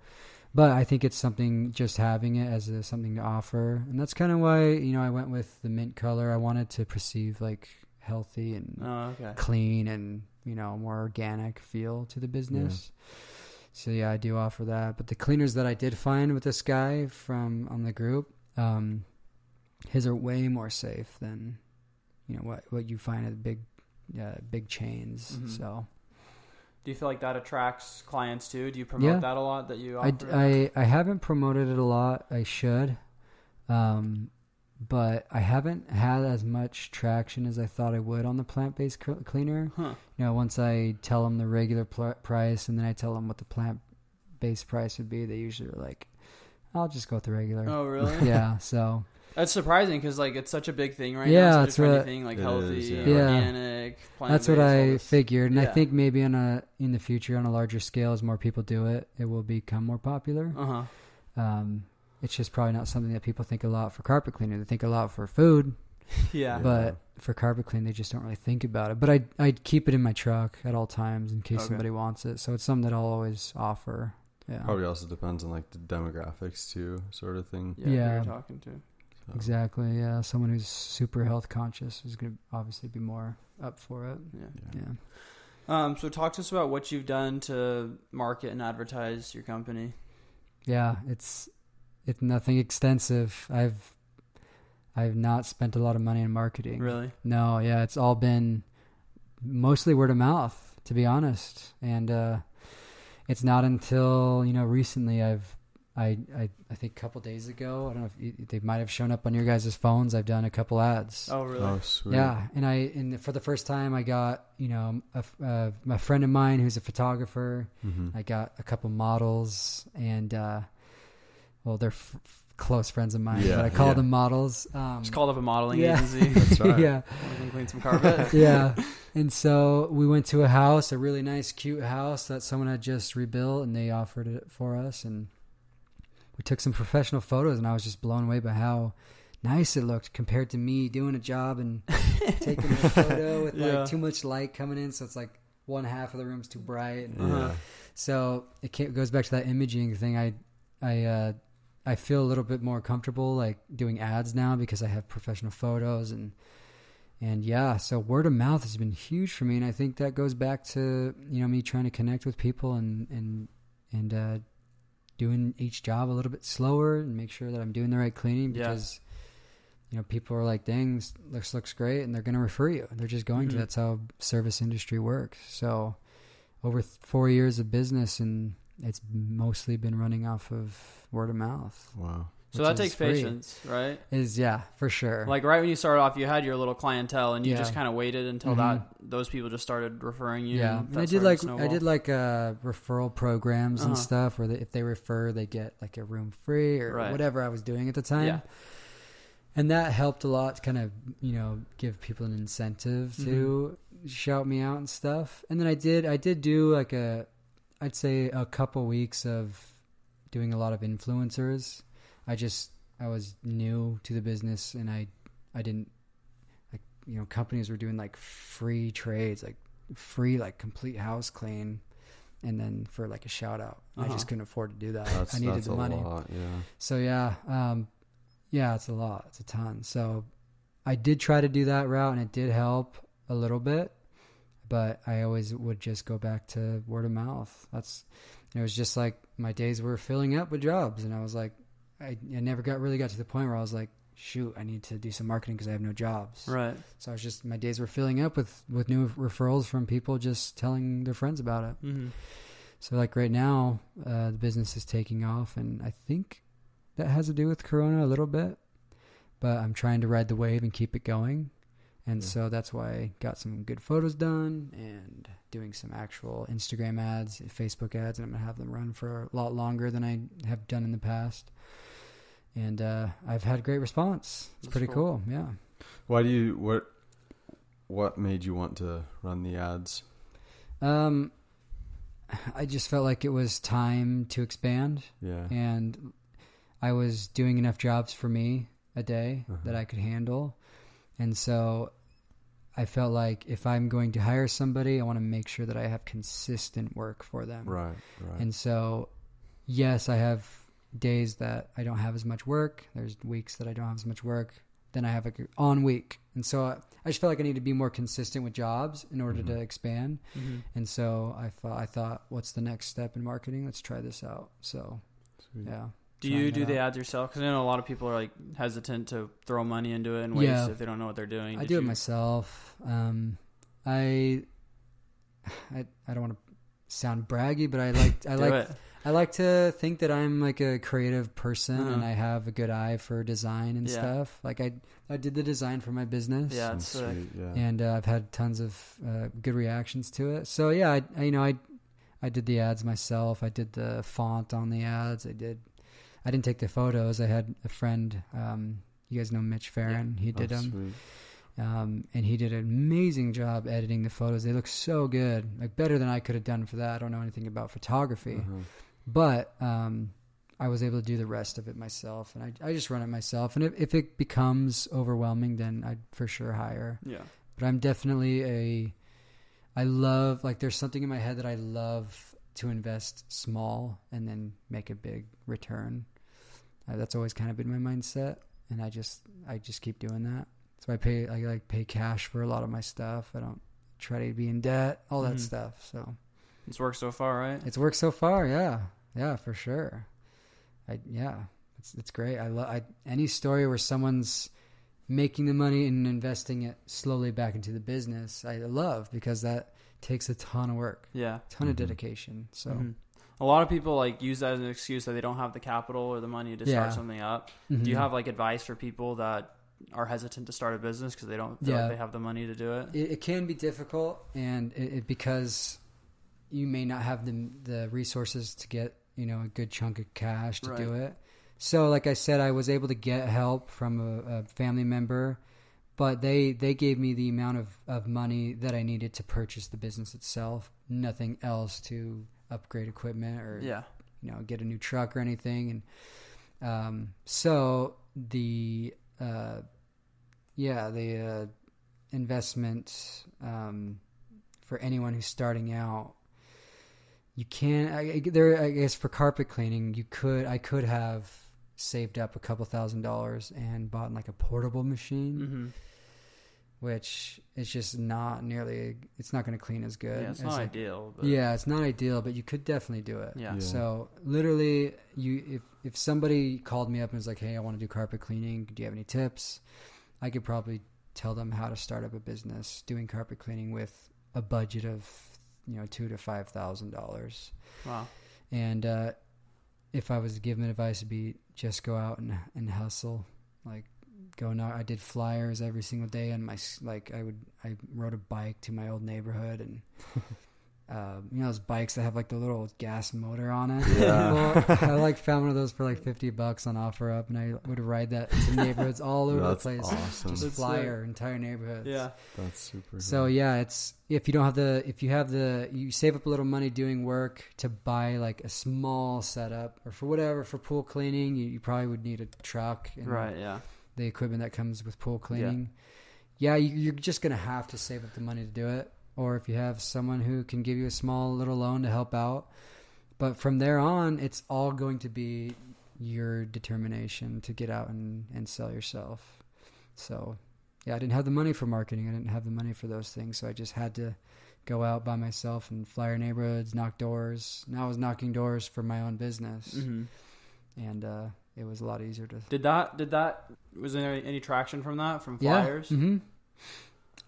but I think it's something, just having it as something to offer. And that's kind of why, I went with the mint color. I wanted to perceive like healthy and clean and, more organic feel to the business. Yeah. So yeah, I do offer that. But the cleaners that I did find with this guy on the group, his are way more safe than, what you find at big chains. Mm-hmm. So. Do you feel like that attracts clients too? Do you promote that a lot, that you offer? I haven't promoted it a lot. I should. But I haven't had as much traction as I thought I would on the plant-based cleaner. Huh. Once I tell them the regular price and then I tell them what the plant-based price would be, they usually are like, I'll just go with the regular. Oh, really? Yeah, so... That's surprising because it's such a big thing right now. It's such a trendy thing, healthy, organic, plant-based. That's what I figured, and I think maybe in the future, on a larger scale, as more people do it, it will become more popular. It's just probably not something that people think a lot for carpet cleaner. They think a lot for food, but for carpet cleaning, they just don't really think about it. But I'd keep it in my truck at all times in case somebody wants it. So it's something that I'll always offer. Yeah, probably also depends on the demographics too, sort of thing. Yeah, who you're talking to. Exactly, yeah. Someone who's super health conscious is going to obviously be more up for it. Yeah. So talk to us about what you've done to market and advertise your company. Yeah, it's nothing extensive. I've not spent a lot of money in marketing. Really? No, yeah. It's all been mostly word of mouth, to be honest. And it's not until, recently I think a couple days ago, I don't know if they might have shown up on your guys' phones. I've done a couple ads. Oh, really? Oh, sweet. Yeah, and for the first time, I got a friend of mine who's a photographer. Mm-hmm. I got a couple models, and they're close friends of mine, but I call them models. Just called up a modeling agency. That's right. Yeah, clean some carpet. Yeah, and so we went to a house, a really nice, cute house that someone had just rebuilt, and they offered it for us, and we took some professional photos, and I was just blown away by how nice it looked compared to me doing a job and taking a photo with too much light coming in. So it's like one half of the room's too bright. So it goes back to that imaging thing. I feel a little bit more comfortable doing ads now because I have professional photos and so word of mouth has been huge for me. And I think that goes back to, me trying to connect with people and doing each job a little bit slower and make sure that I'm doing the right cleaning because, people are like, dang, this looks great. And they're going to refer you. They're just going to. That's how service industry works. So over 4 years of business, and it's mostly been running off of word of mouth. Wow. So that takes patience, right? For sure. Right when you started off, you had your little clientele, and you just kind of waited until those people just started referring you. Yeah, and I did referral programs and stuff where if they refer, they get a room free or whatever I was doing at the time. Yeah. And that helped a lot to kind of give people an incentive to shout me out and stuff. And then I did do I'd say a couple weeks of doing a lot of influencers. I was new to the business, and I didn't companies were doing like free trades, like free, like complete house clean. And then for like a shout out, I just couldn't afford to do that. I needed the money. Lot, yeah. So it's a lot. It's a ton. So I did try to do that route and it did help a little bit, but I always would just go back to word of mouth. It was just like my days were filling up with jobs, and I was like, I never really got to the point where I was like, shoot, I need to do some marketing because I have no jobs. Right. So my days were filling up with new referrals from people just telling their friends about it. Mm-hmm. So like right now, the business is taking off, and I think that has to do with Corona a little bit, but I'm trying to ride the wave and keep it going. And so that's why I got some good photos done and doing some actual Instagram ads, Facebook ads, and I'm going to have them run for a lot longer than I have done in the past. And I've had great response. It's pretty cool. Yeah. What made you want to run the ads? I just felt like it was time to expand. Yeah. And I was doing enough jobs for me a day that I could handle. And so I felt like if I'm going to hire somebody, I want to make sure that I have consistent work for them. Right. And so, yes, I have days that I don't have as much work. There's weeks that I don't have as much work. Then I have a on week. And so I just felt like I need to be more consistent with jobs in order to expand. Mm-hmm. And so I thought, what's the next step in marketing? Let's try this out. So, Sweet. Yeah. Do you do the ads yourself? Because I know a lot of people are like hesitant to throw money into it and waste if they don't know what they're doing. I do it myself. I don't want to sound braggy, but I like to think that I'm like a creative person and I have a good eye for design and stuff. Like I did the design for my business. Yeah, it's sick. And I've had tons of good reactions to it. So yeah, I did the ads myself. I did the font on the ads. I didn't take the photos. I had a friend, you guys know Mitch Farron. He did them. And he did an amazing job editing the photos. They look so good, like better than I could have done for that. I don't know anything about photography, but I was able to do the rest of it myself, and I just run it myself. And if it becomes overwhelming, then I'd for sure hire. Yeah. But I'm definitely there's something in my head that I love to invest small and then make a big return. That's always kind of been my mindset, and I just keep doing that. So I pay cash for a lot of my stuff. I don't try to be in debt, all that stuff. So it's worked so far, right? It's worked so far, yeah, for sure. It's great. Any story where someone's making the money and investing it slowly back into the business, I love, because that takes a ton of work, ton of dedication. So a lot of people like use that as an excuse that they don't have the capital or the money to start something up. Do you have like advice for people that are hesitant to start a business because they don't feel like they have the money to do it? It can be difficult, and because you may not have the resources to get a good chunk of cash to do it. So like I said, I was able to get help from a family member, but they gave me the amount of money that I needed to purchase the business itself, nothing else to upgrade equipment or get a new truck or anything. And so the investment for anyone who's starting out, you can't. I guess for carpet cleaning, I could have saved up a couple $1,000s and bought like a portable machine, which is just not nearly. It's not going to clean as good. Yeah, it's not ideal. But it's not ideal, but you could definitely do it. Yeah. So literally, if somebody called me up and was like, "Hey, I want to do carpet cleaning. Do you have any tips?" I could probably tell them how to start up a business doing carpet cleaning with a budget of $2,000 to $5,000. Wow. And if I was to give them advice, it'd be just go out and hustle. Like I did flyers every single day, and I rode a bike to my old neighborhood, and those bikes that have like the little gas motor on it. Yeah. I found one of those for like $50 on OfferUp, and I would ride that to neighborhoods all over the place. Awesome. Just fly our entire neighborhoods. Yeah, that's super. So it's if you save up a little money doing work to buy like a small setup, or for pool cleaning, you probably would need a truck and the equipment that comes with pool cleaning. yeah, you're just going to have to save up the money to do it. Or if you have someone who can give you a small little loan to help out. But from there on, it's all going to be your determination to get out and sell yourself. So, yeah, I didn't have the money for marketing. I didn't have the money for those things. So I just had to go out by myself and flyer neighborhoods, knock doors. Now I was knocking doors for my own business. Mm-hmm. And it was a lot easier to... Was there any traction from that, from flyers? Yeah. Mm-hmm.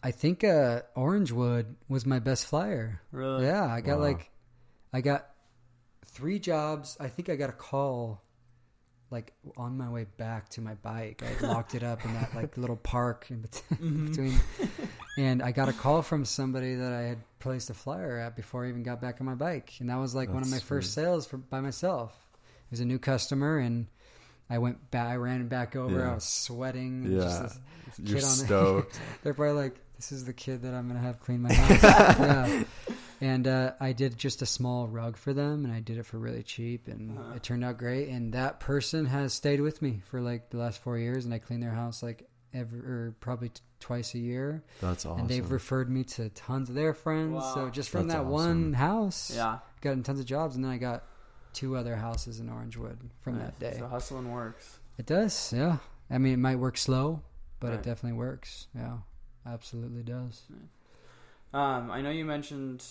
I think Orangewood was my best flyer. Really? Yeah, I got 3 jobs. I think I got a call like on my way back to my bike. I locked it up in that like little park in between. And I got a call from somebody that I had placed a flyer at before I even got back on my bike. And that was like one of my first sales by myself. It was a new customer, and I went back. I ran back over. Yeah. I was sweating. Yeah, you're kid on stoked. They're probably like, "This is the kid that I'm gonna have clean my house." Yeah. And I did just a small rug for them, and I did it for really cheap, and it turned out great. And that person has stayed with me for like the last 4 years, and I clean their house like probably twice a year. That's awesome. And they've referred me to tons of their friends. Wow. So just from that one house, got in tons of jobs, and then I got 2 other houses in Orangewood from that day. So hustling works. It does, yeah. I mean, it might work slow, but it definitely works. Yeah, absolutely does. I know you mentioned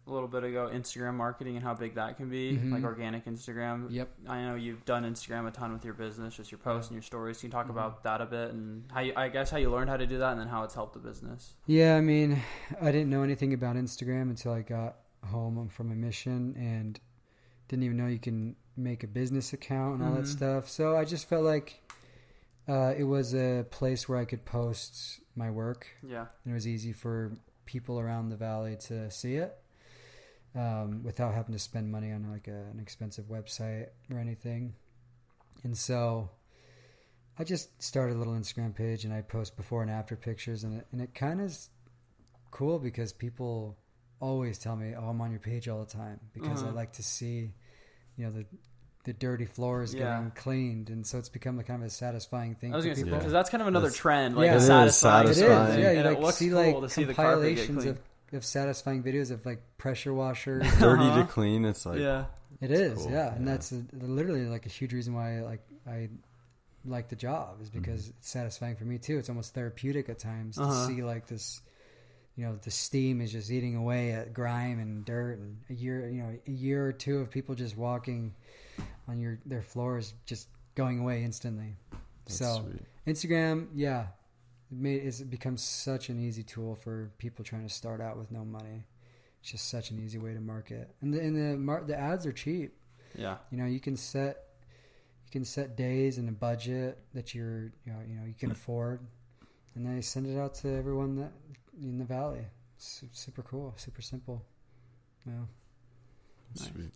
a little bit ago Instagram marketing and how big that can be, like organic Instagram. Yep. I know you've done Instagram a ton with your business, just your posts and your stories. Can you talk about that a bit, and how you learned how to do that, and then how it's helped the business? Yeah, I mean, I didn't know anything about Instagram until I got home from a mission, and didn't even know you can make a business account and all that stuff. So I just felt like it was a place where I could post my work. Yeah. And it was easy for people around the valley to see it without having to spend money on like an expensive website or anything. And so I just started a little Instagram page, and I post before and after pictures, and it kind of is cool because people always tell me, "Oh, I'm on your page all the time," because I like to see, the dirty floors getting cleaned, and so it's become a kind of a satisfying thing. I was going to say, because that's kind of another trend, like a satisfying. It is, yeah. You like it looks see cool like to see the compilations of satisfying videos of like pressure washers, dirty to clean. It's like it is, cool. And that's literally like a huge reason why I like the job, is because it's satisfying for me too. It's almost therapeutic at times to see like this. The steam is just eating away at grime and dirt, and a year or 2 of people just walking on their floors just going away instantly. That's so sweet. Instagram, it's become such an easy tool for people trying to start out with no money. It's just such an easy way to market, and the ads are cheap. Yeah, you can set days and a budget that you can afford, and then you send it out to everyone that in the valley. It's super cool, super simple. Yeah. Sweet.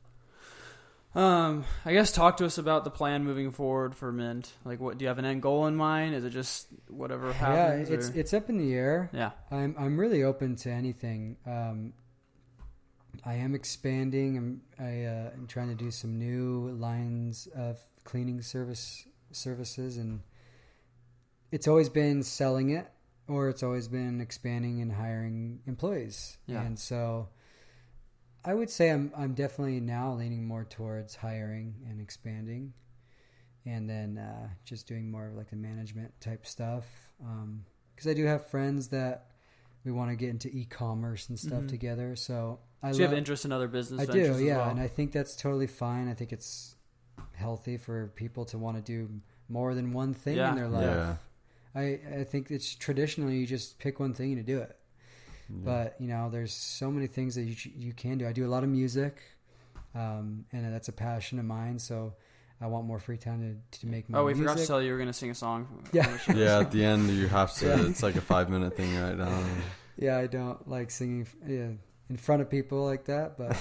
I guess talk to us about the plan moving forward for Mint. Like, what do you have an end goal in mind? Is it just whatever happens? Yeah, it's up in the air. Yeah. I'm really open to anything. I am expanding. I'm trying to do some new lines of cleaning services, and it's always been selling it, or it's always been expanding and hiring employees. Yeah. And so I would say I'm definitely now leaning more towards hiring and expanding, and then just doing more of like the management type stuff. Because I do have friends that we want to get into e-commerce and stuff together. So you have interest in other business I ventures do, yeah. as well? And I think that's totally fine. I think it's healthy for people to want to do more than one thing in their life. Yeah. I think it's traditionally you just pick one thing and you do it. Yeah. But, there's so many things that you can do. I do a lot of music, and that's a passion of mine. So I want more free time to make more music. Oh, we forgot to tell you were going to sing a song. Yeah. Yeah, at the end you have to. It's like a 5-minute thing right now. Yeah, I don't like singing in front of people like that, but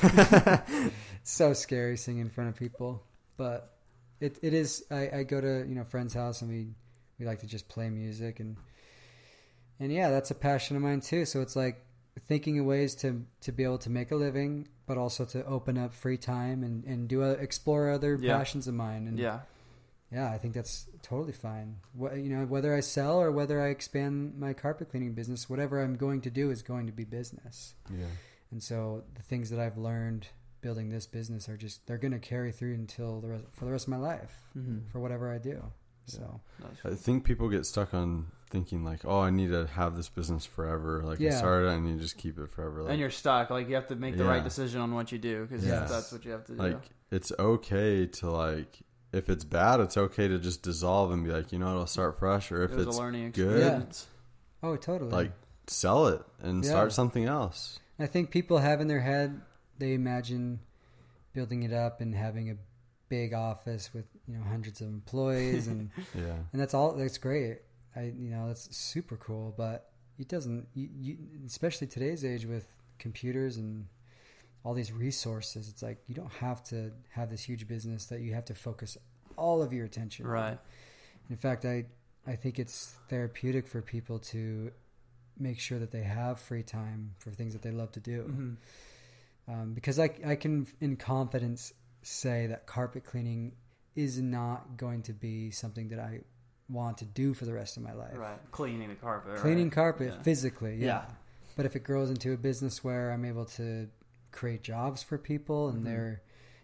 it's so scary singing in front of people. But it is. I go to friend's house, and we like to just play music, and yeah, that's a passion of mine too. So it's like thinking of ways to be able to make a living, but also to open up free time and explore other passions of mine. yeah, I think that's totally fine. Whether I sell or whether I expand my carpet cleaning business, whatever I'm going to do is going to be business. Yeah. And so the things that I've learned building this business they're going to carry through for the rest of my life, for whatever I do. Yeah. So I think people get stuck on thinking like, oh, I need to have this business forever. Like I started, I need to just keep it forever. Like, and you're stuck. Like you have to make the right decision on what you do because that's what you have to do. Like it's okay to like, if it's bad, it's okay to just dissolve and be like, you know what, I'll start fresh. Or if it's a learning good, experience. Oh, totally. Like sell it and start something else. I think people have in their head, they imagine building it up and having a big office with, hundreds of employees and and that's great. That's super cool, but it doesn't, you especially today's age with computers and all these resources, it's like you don't have to have this huge business that you have to focus all of your attention on. In fact, I think it's therapeutic for people to make sure that they have free time for things that they love to do. Because I can in confidence say that carpet cleaning is not going to be something that I want to do for the rest of my life. Right. Cleaning the carpet. Cleaning carpet physically, But if it grows into a business where I'm able to create jobs for people and they're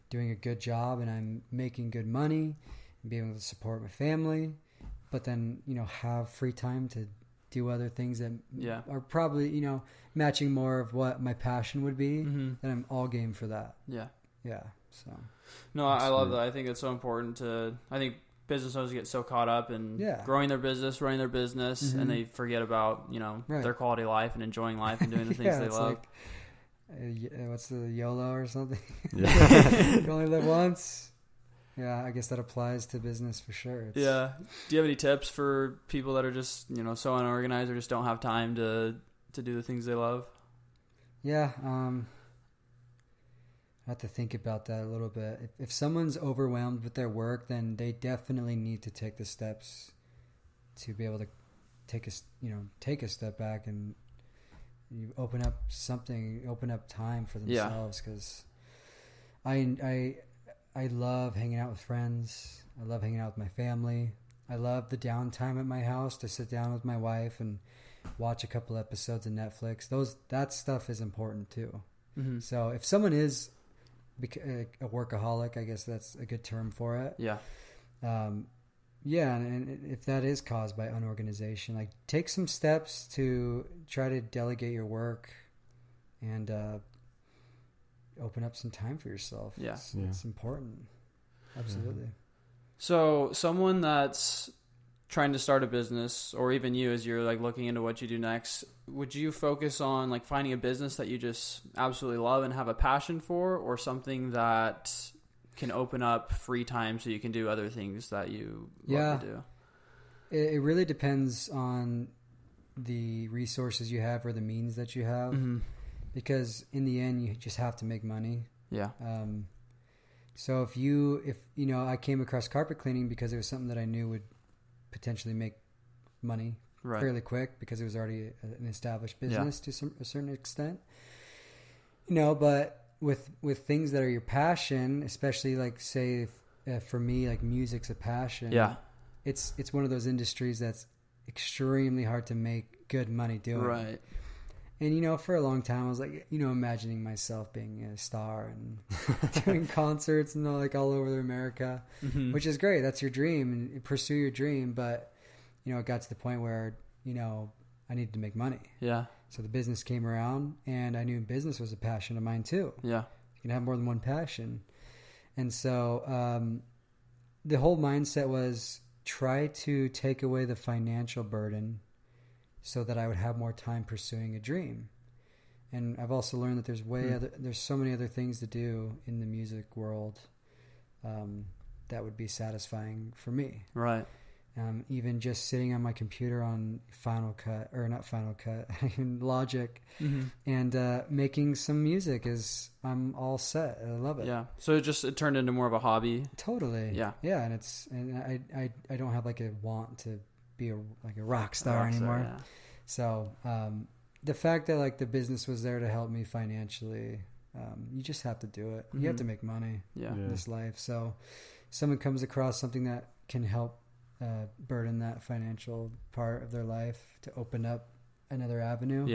doing a good job and I'm making good money and being able to support my family, but then, have free time to do other things that are probably, matching more of what my passion would be, then I'm all game for that. Yeah. So. No, I love that. I think it's so important I think business owners get so caught up in growing their business, running their business, and they forget about, their quality of life and enjoying life and doing the things they love. What's the YOLO or something? Yeah. You only live once. Yeah, I guess that applies to business for sure. Do you have any tips for people that are just, so unorganized or just don't have time to do the things they love? Yeah, I have to think about that a little bit. If someone's overwhelmed with their work, then they definitely need to take the steps to be able to take a step back and you open up time for themselves. Because I love hanging out with friends. I love hanging out with my family. I love the downtime at my house to sit down with my wife and watch a couple episodes of Netflix. That stuff is important too. So if someone is a workaholic, I guess that's a good term for it. And if that is caused by unorganization, like take some steps to try to delegate your work and open up some time for yourself. It's important. Absolutely. So someone that's trying to start a business, or even you as you're like looking into what you do next, would you focus on like finding a business that you just absolutely love and have a passion for, or something that can open up free time so you can do other things that you love to do? It really depends on the resources you have or the means that you have, because in the end you just have to make money. So if I came across carpet cleaning because it was something that I knew would potentially make money fairly quick because it was already an established business to a certain extent, but with things that are your passion, especially like say for me, like music's a passion. It's one of those industries that's extremely hard to make good money doing. And, for a long time, I was like, imagining myself being a star and doing concerts and all over America, which is great. That's your dream and pursue your dream. But, it got to the point where, I needed to make money. So the business came around and I knew business was a passion of mine too. You can have more than one passion. And so the whole mindset was try to take away the financial burden so that I would have more time pursuing a dream. And I've also learned that there's so many other things to do in the music world that would be satisfying for me. Even just sitting on my computer on Logic, and making some music I'm all set. I love it. So it turned into more of a hobby. Totally. And I don't have like a want to be a rock star anymore. So the fact that like the business was there to help me financially, you just have to do it. You have to make money in this life. So someone comes across something that can help burden that financial part of their life to open up another avenue,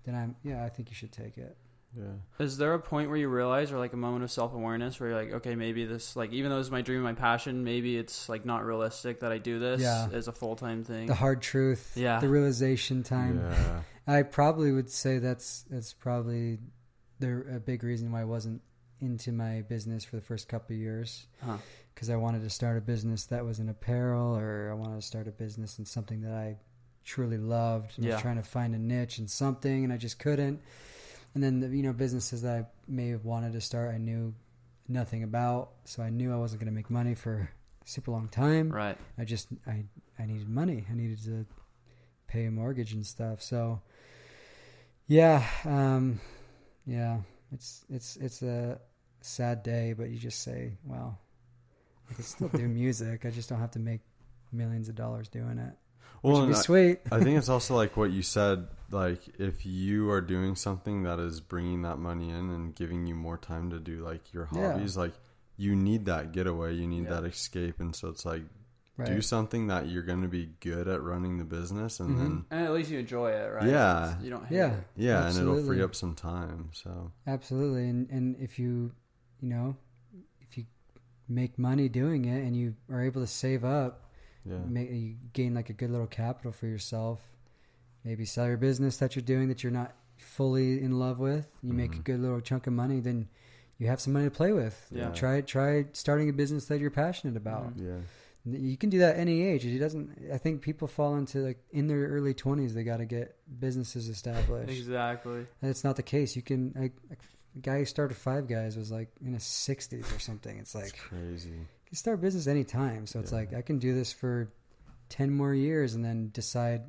then I think you should take it. Yeah. Is there a point where you realize, or like a moment of self-awareness where you're like, okay, maybe this, like, even though this is my dream and my passion, maybe it's like not realistic that I do this as a full-time thing? The hard truth. Yeah. The realization time. Yeah. I probably would say that's probably a big reason why I wasn't into my business for the first couple of years. Because I wanted to start a business that was in apparel, or I wanted to start a business in something that I truly loved. And I was trying to find a niche in something, and I just couldn't. And then, businesses that I may have wanted to start, I knew nothing about. So I knew I wasn't going to make money for a super long time. Right. I needed money. I needed to pay a mortgage and stuff. So, it's a sad day, but you just say, well, I can still do music. I just don't have to make millions of dollars doing it. Which would be sweet. I think it's also like what you said, like if you are doing something that is bringing that money in and giving you more time to do like your hobbies, like you need that getaway, you need that escape. And so it's like, do something that you're going to be good at running the business, and then at least you enjoy it, right? Yeah. You don't hate it. Yeah, and it'll free up some time. So absolutely. And if you make money doing it and you are able to save up, you gain like a good little capital for yourself, maybe sell your business that you're doing that you're not fully in love with, you make a good little chunk of money, then you have some money to play with. Try starting a business that you're passionate about. You can do that at any age. I think people fall into like in their early 20s, they got to get businesses established. Exactly. And it's not the case. You can, the guy who started Five Guys was like in his 60s or something. It's like, it's crazy. You can start a business anytime. So it's like, I can do this for 10 more years and then decide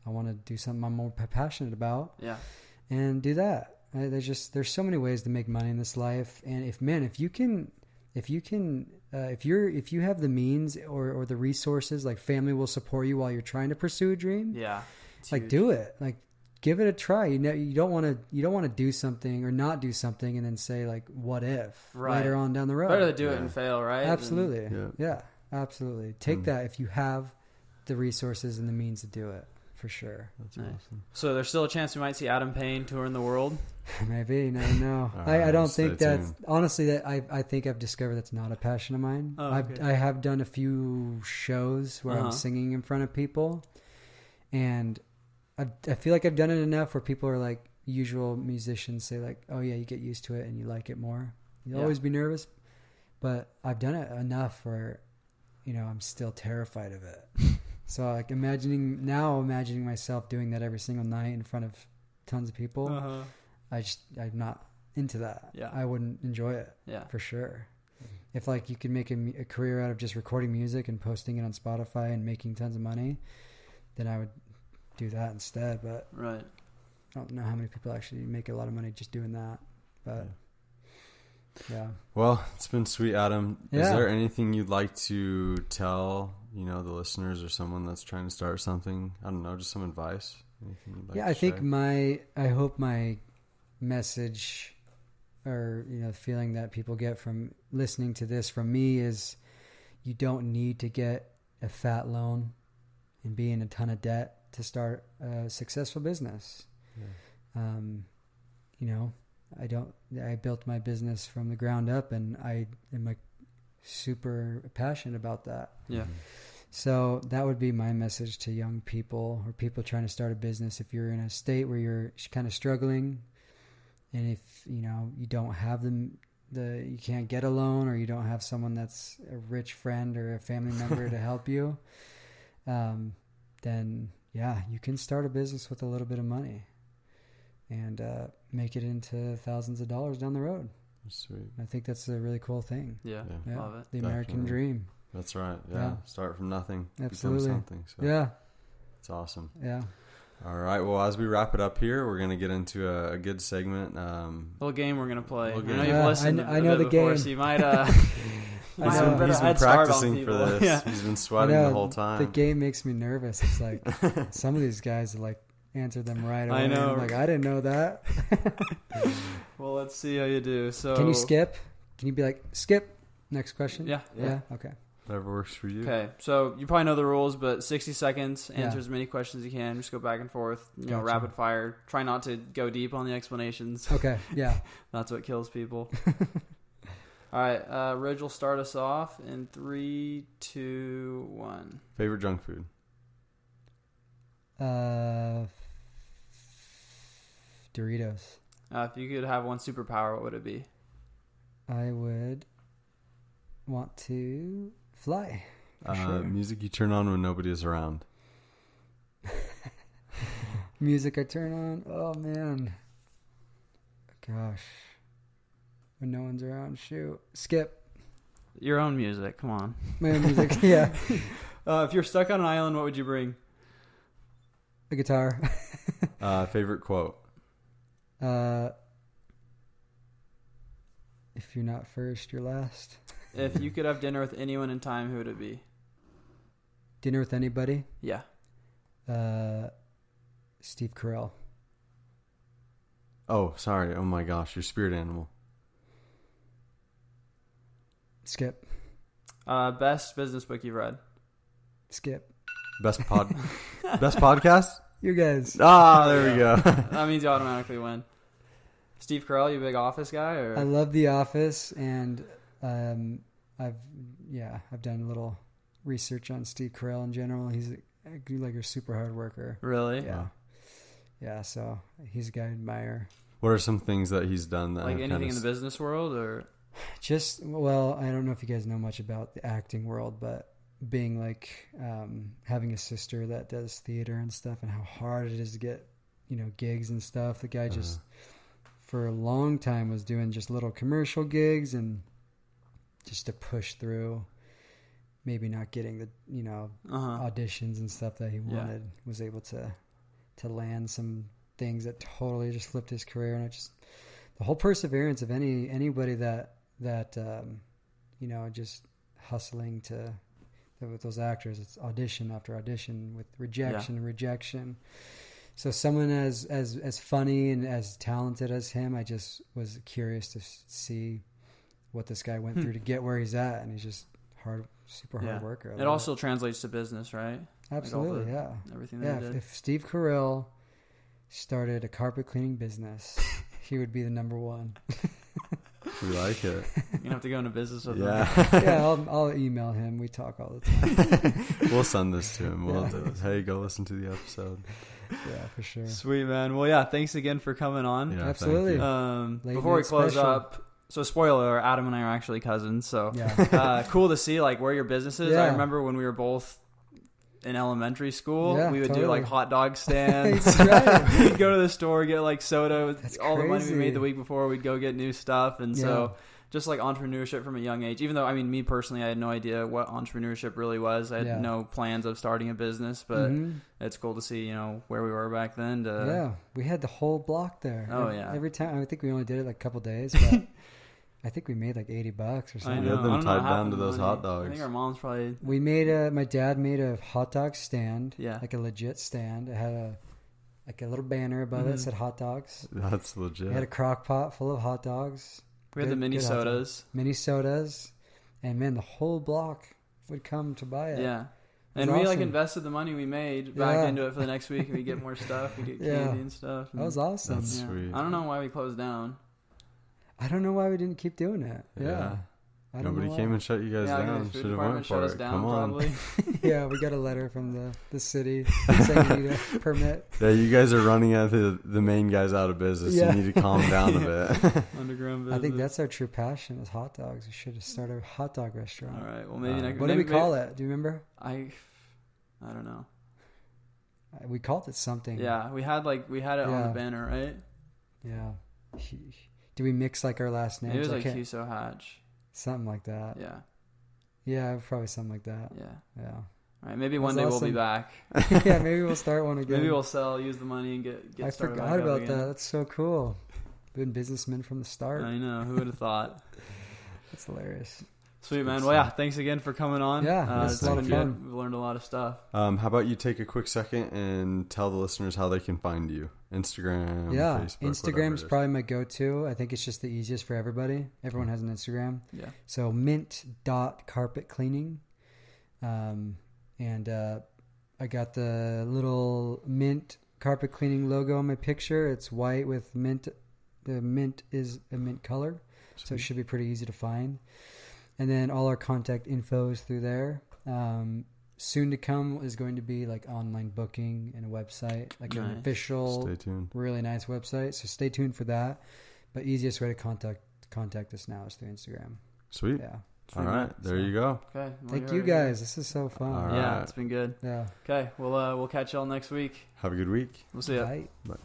I want to do something I'm more passionate about. Yeah. And do that. There's so many ways to make money in this life. And if you have the means or the resources, like family will support you while you're trying to pursue a dream. Yeah. Like do it. Like give it a try. You don't want to do something or not do something and then say like, what if later on down the road? Better to do it and fail, right? Absolutely. Yeah, absolutely. Take that if you have the resources and the means to do it, for sure. That's awesome. So there's still a chance we might see Adam Payne touring the world? Maybe. Never know. I don't think that's honestly that I think I've discovered that's not a passion of mine. Oh, okay. I have done a few shows where I'm singing in front of people, and I feel like I've done it enough where people are like, usual musicians say like, oh yeah, you get used to it and you like it more. You'll always be nervous, but I've done it enough where, I'm still terrified of it. So like imagining myself doing that every single night in front of tons of people, I'm not into that. Yeah. I wouldn't enjoy it. Yeah. For sure. If like you could make a career out of just recording music and posting it on Spotify and making tons of money, then I would do that instead. But I don't know how many people actually make a lot of money just doing that. But yeah. Well, it's been sweet, Adam. Is there anything you'd like to tell, the listeners or someone that's trying to start something? I don't know, just some advice. Anything you'd like to I think I hope my message or, feeling that people get from listening to this from me is you don't need to get a fat loan and be in a ton of debt to start a successful business. Yeah. I built my business from the ground up and I am like super passionate about that. Yeah. So that would be my message to young people or people trying to start a business. If you're in a state where you're kind of struggling and if, you don't have you can't get a loan or you don't have someone that's a rich friend or a family member to help you, then you can start a business with a little bit of money and make it into thousands of dollars down the road. Sweet. I think that's a really cool thing. Yeah. Love it. The American dream. That's right. Yeah. Start from nothing. Absolutely. Become something. So yeah. It's awesome. Yeah. All right. Well, as we wrap it up here, we're going to get into a good segment. Little game we're going to play. I know you've listened I know the before, game. So you might... He's been practicing for this. Yeah. He's been sweating the whole time. The game makes me nervous. It's like some of these guys like answer them right away. I know. I'm like, I didn't know that. Well, let's see how you do. So can you skip? Can you be like, skip? Next question? Yeah. Okay. Whatever works for you. Okay, so you probably know the rules, but 60 seconds, answer Yeah. as many questions as you can. Just go back and forth, Gotcha. rapid fire. Try not to go deep on the explanations. Okay, yeah. That's what kills people. All right, Ridge will start us off in 3, 2, 1. Favorite junk food? Doritos. If you could have one superpower, what would it be? I would want to fly. Sure. Music you turn on when nobody is around. Music I turn on. Oh man. Gosh. When no one's around, shoot. Skip. Your own music. Come on. My own music. Yeah. If you're stuck on an island, what would you bring? A guitar. Favorite quote? If you're not first, you're last. If you could have dinner with anyone in time, who would it be? Dinner with anybody? Yeah. Steve Carell. Oh, sorry. Oh my gosh, your spirit animal. Skip. Best business book you've read? Skip. Best podcast? You guys. There we go. That means you automatically win. Steve Carell, you a big Office guy? Or? I love The Office, and I've done a little research on Steve Carell in general. He's like a super hard worker. Really? Yeah. Yeah, so he's a guy I admire. What are some things that he's done that like have anything in the business world, or Well, I don't know if you guys know much about the acting world, but being like having a sister that does theater and stuff, and how hard it is to get gigs and stuff. The guy just for a long time was doing just little commercial gigs, and just to push through, maybe not getting the auditions and stuff that he wanted, was able to land some things that totally just flipped his career. And it just, the whole perseverance of anybody that just hustling with those actors, it's audition after audition with rejection. So someone as funny and as talented as him, I just was curious to see what this guy went through to get where he's at. And he's just super hard worker. It also translates to business, right? Absolutely, like everything that he did. If Steve Carell started a carpet cleaning business, he would be the number one. We like it. You're gonna have to go into business with him. Yeah, I'll email him. We talk all the time. We'll send this to him. Hey, go listen to the episode. Yeah, for sure. Sweet, man. Well, yeah, thanks again for coming on. Yeah, absolutely. Before we close up, so spoiler, Adam and I are actually cousins, so cool to see like where your business is. I remember when we were both in elementary school, we would do like hot dog stands. That's right. We'd go to the store, get like soda with That's all the money we crazy. made the week before. We'd go get new stuff. And so just like entrepreneurship from a young age, even though, I mean, me personally, I had no idea what entrepreneurship really was. I had no plans of starting a business, but it's cool to see, where we were back then. We had the whole block there. Every time, I think we only did it like a couple days, but I think we made like $80 or something. I know. Them tied down to those hot dogs. I think our mom's probably... We made my dad made a hot dog stand, like a legit stand. It had a little banner above it that said hot dogs. That's legit. It had a crock pot full of hot dogs. We had the mini sodas. Mini sodas. And man, the whole block would come to buy it. Yeah. And we like invested the money we made back into it for the next week, and we get more stuff. We get candy and stuff. And that was awesome. That's sweet. I don't know why we closed down. I don't know why we didn't keep doing it. Nobody came and shut you guys down. Should have went for it. Come on. Probably. Yeah, we got a letter from the city saying we need a permit. Yeah, you guys are running out the main guys out of business. You need to calm down a bit. Underground business. I think that's our true passion is hot dogs. We should have started a hot dog restaurant. All right. Well, maybe next. What did we call it? Do you remember? I don't know. We called it something. Yeah, we had it on the banner, right? Yeah. Do we mix like our last names? It was like Huso Hatch. Something like that. Yeah. Yeah, probably something like that. Yeah. All right, maybe one day we'll be back. Yeah, maybe we'll start one again. Maybe we'll use the money and get I started. forgot about that. That's so cool. Been businessmen from the start. I know. Who would have thought? That's hilarious. Sweet, man. Well, yeah, thanks again for coming on. Yeah, it's been good. We've learned a lot of stuff. How about you take a quick second and tell the listeners how they can find you? Instagram, Facebook, Instagram's probably my go-to. I think it's just the easiest for everybody. Everyone has an Instagram. Yeah. So mint.carpetcleaning. And I got the little mint carpet cleaning logo on my picture. It's white with mint. The mint is a mint color, so it should be pretty easy to find. And then all our contact info is through there. Soon to come is going to be like online booking and a website, like an official, stay tuned, really nice website. So stay tuned for that. But easiest way to contact us now is through Instagram. Sweet. Yeah. All right, there you go. Okay. Thank you guys. This is so fun. All Yeah, right. it's been good. Yeah. Okay, we'll catch y'all next week. Have a good week. We'll see ya. Bye. Bye.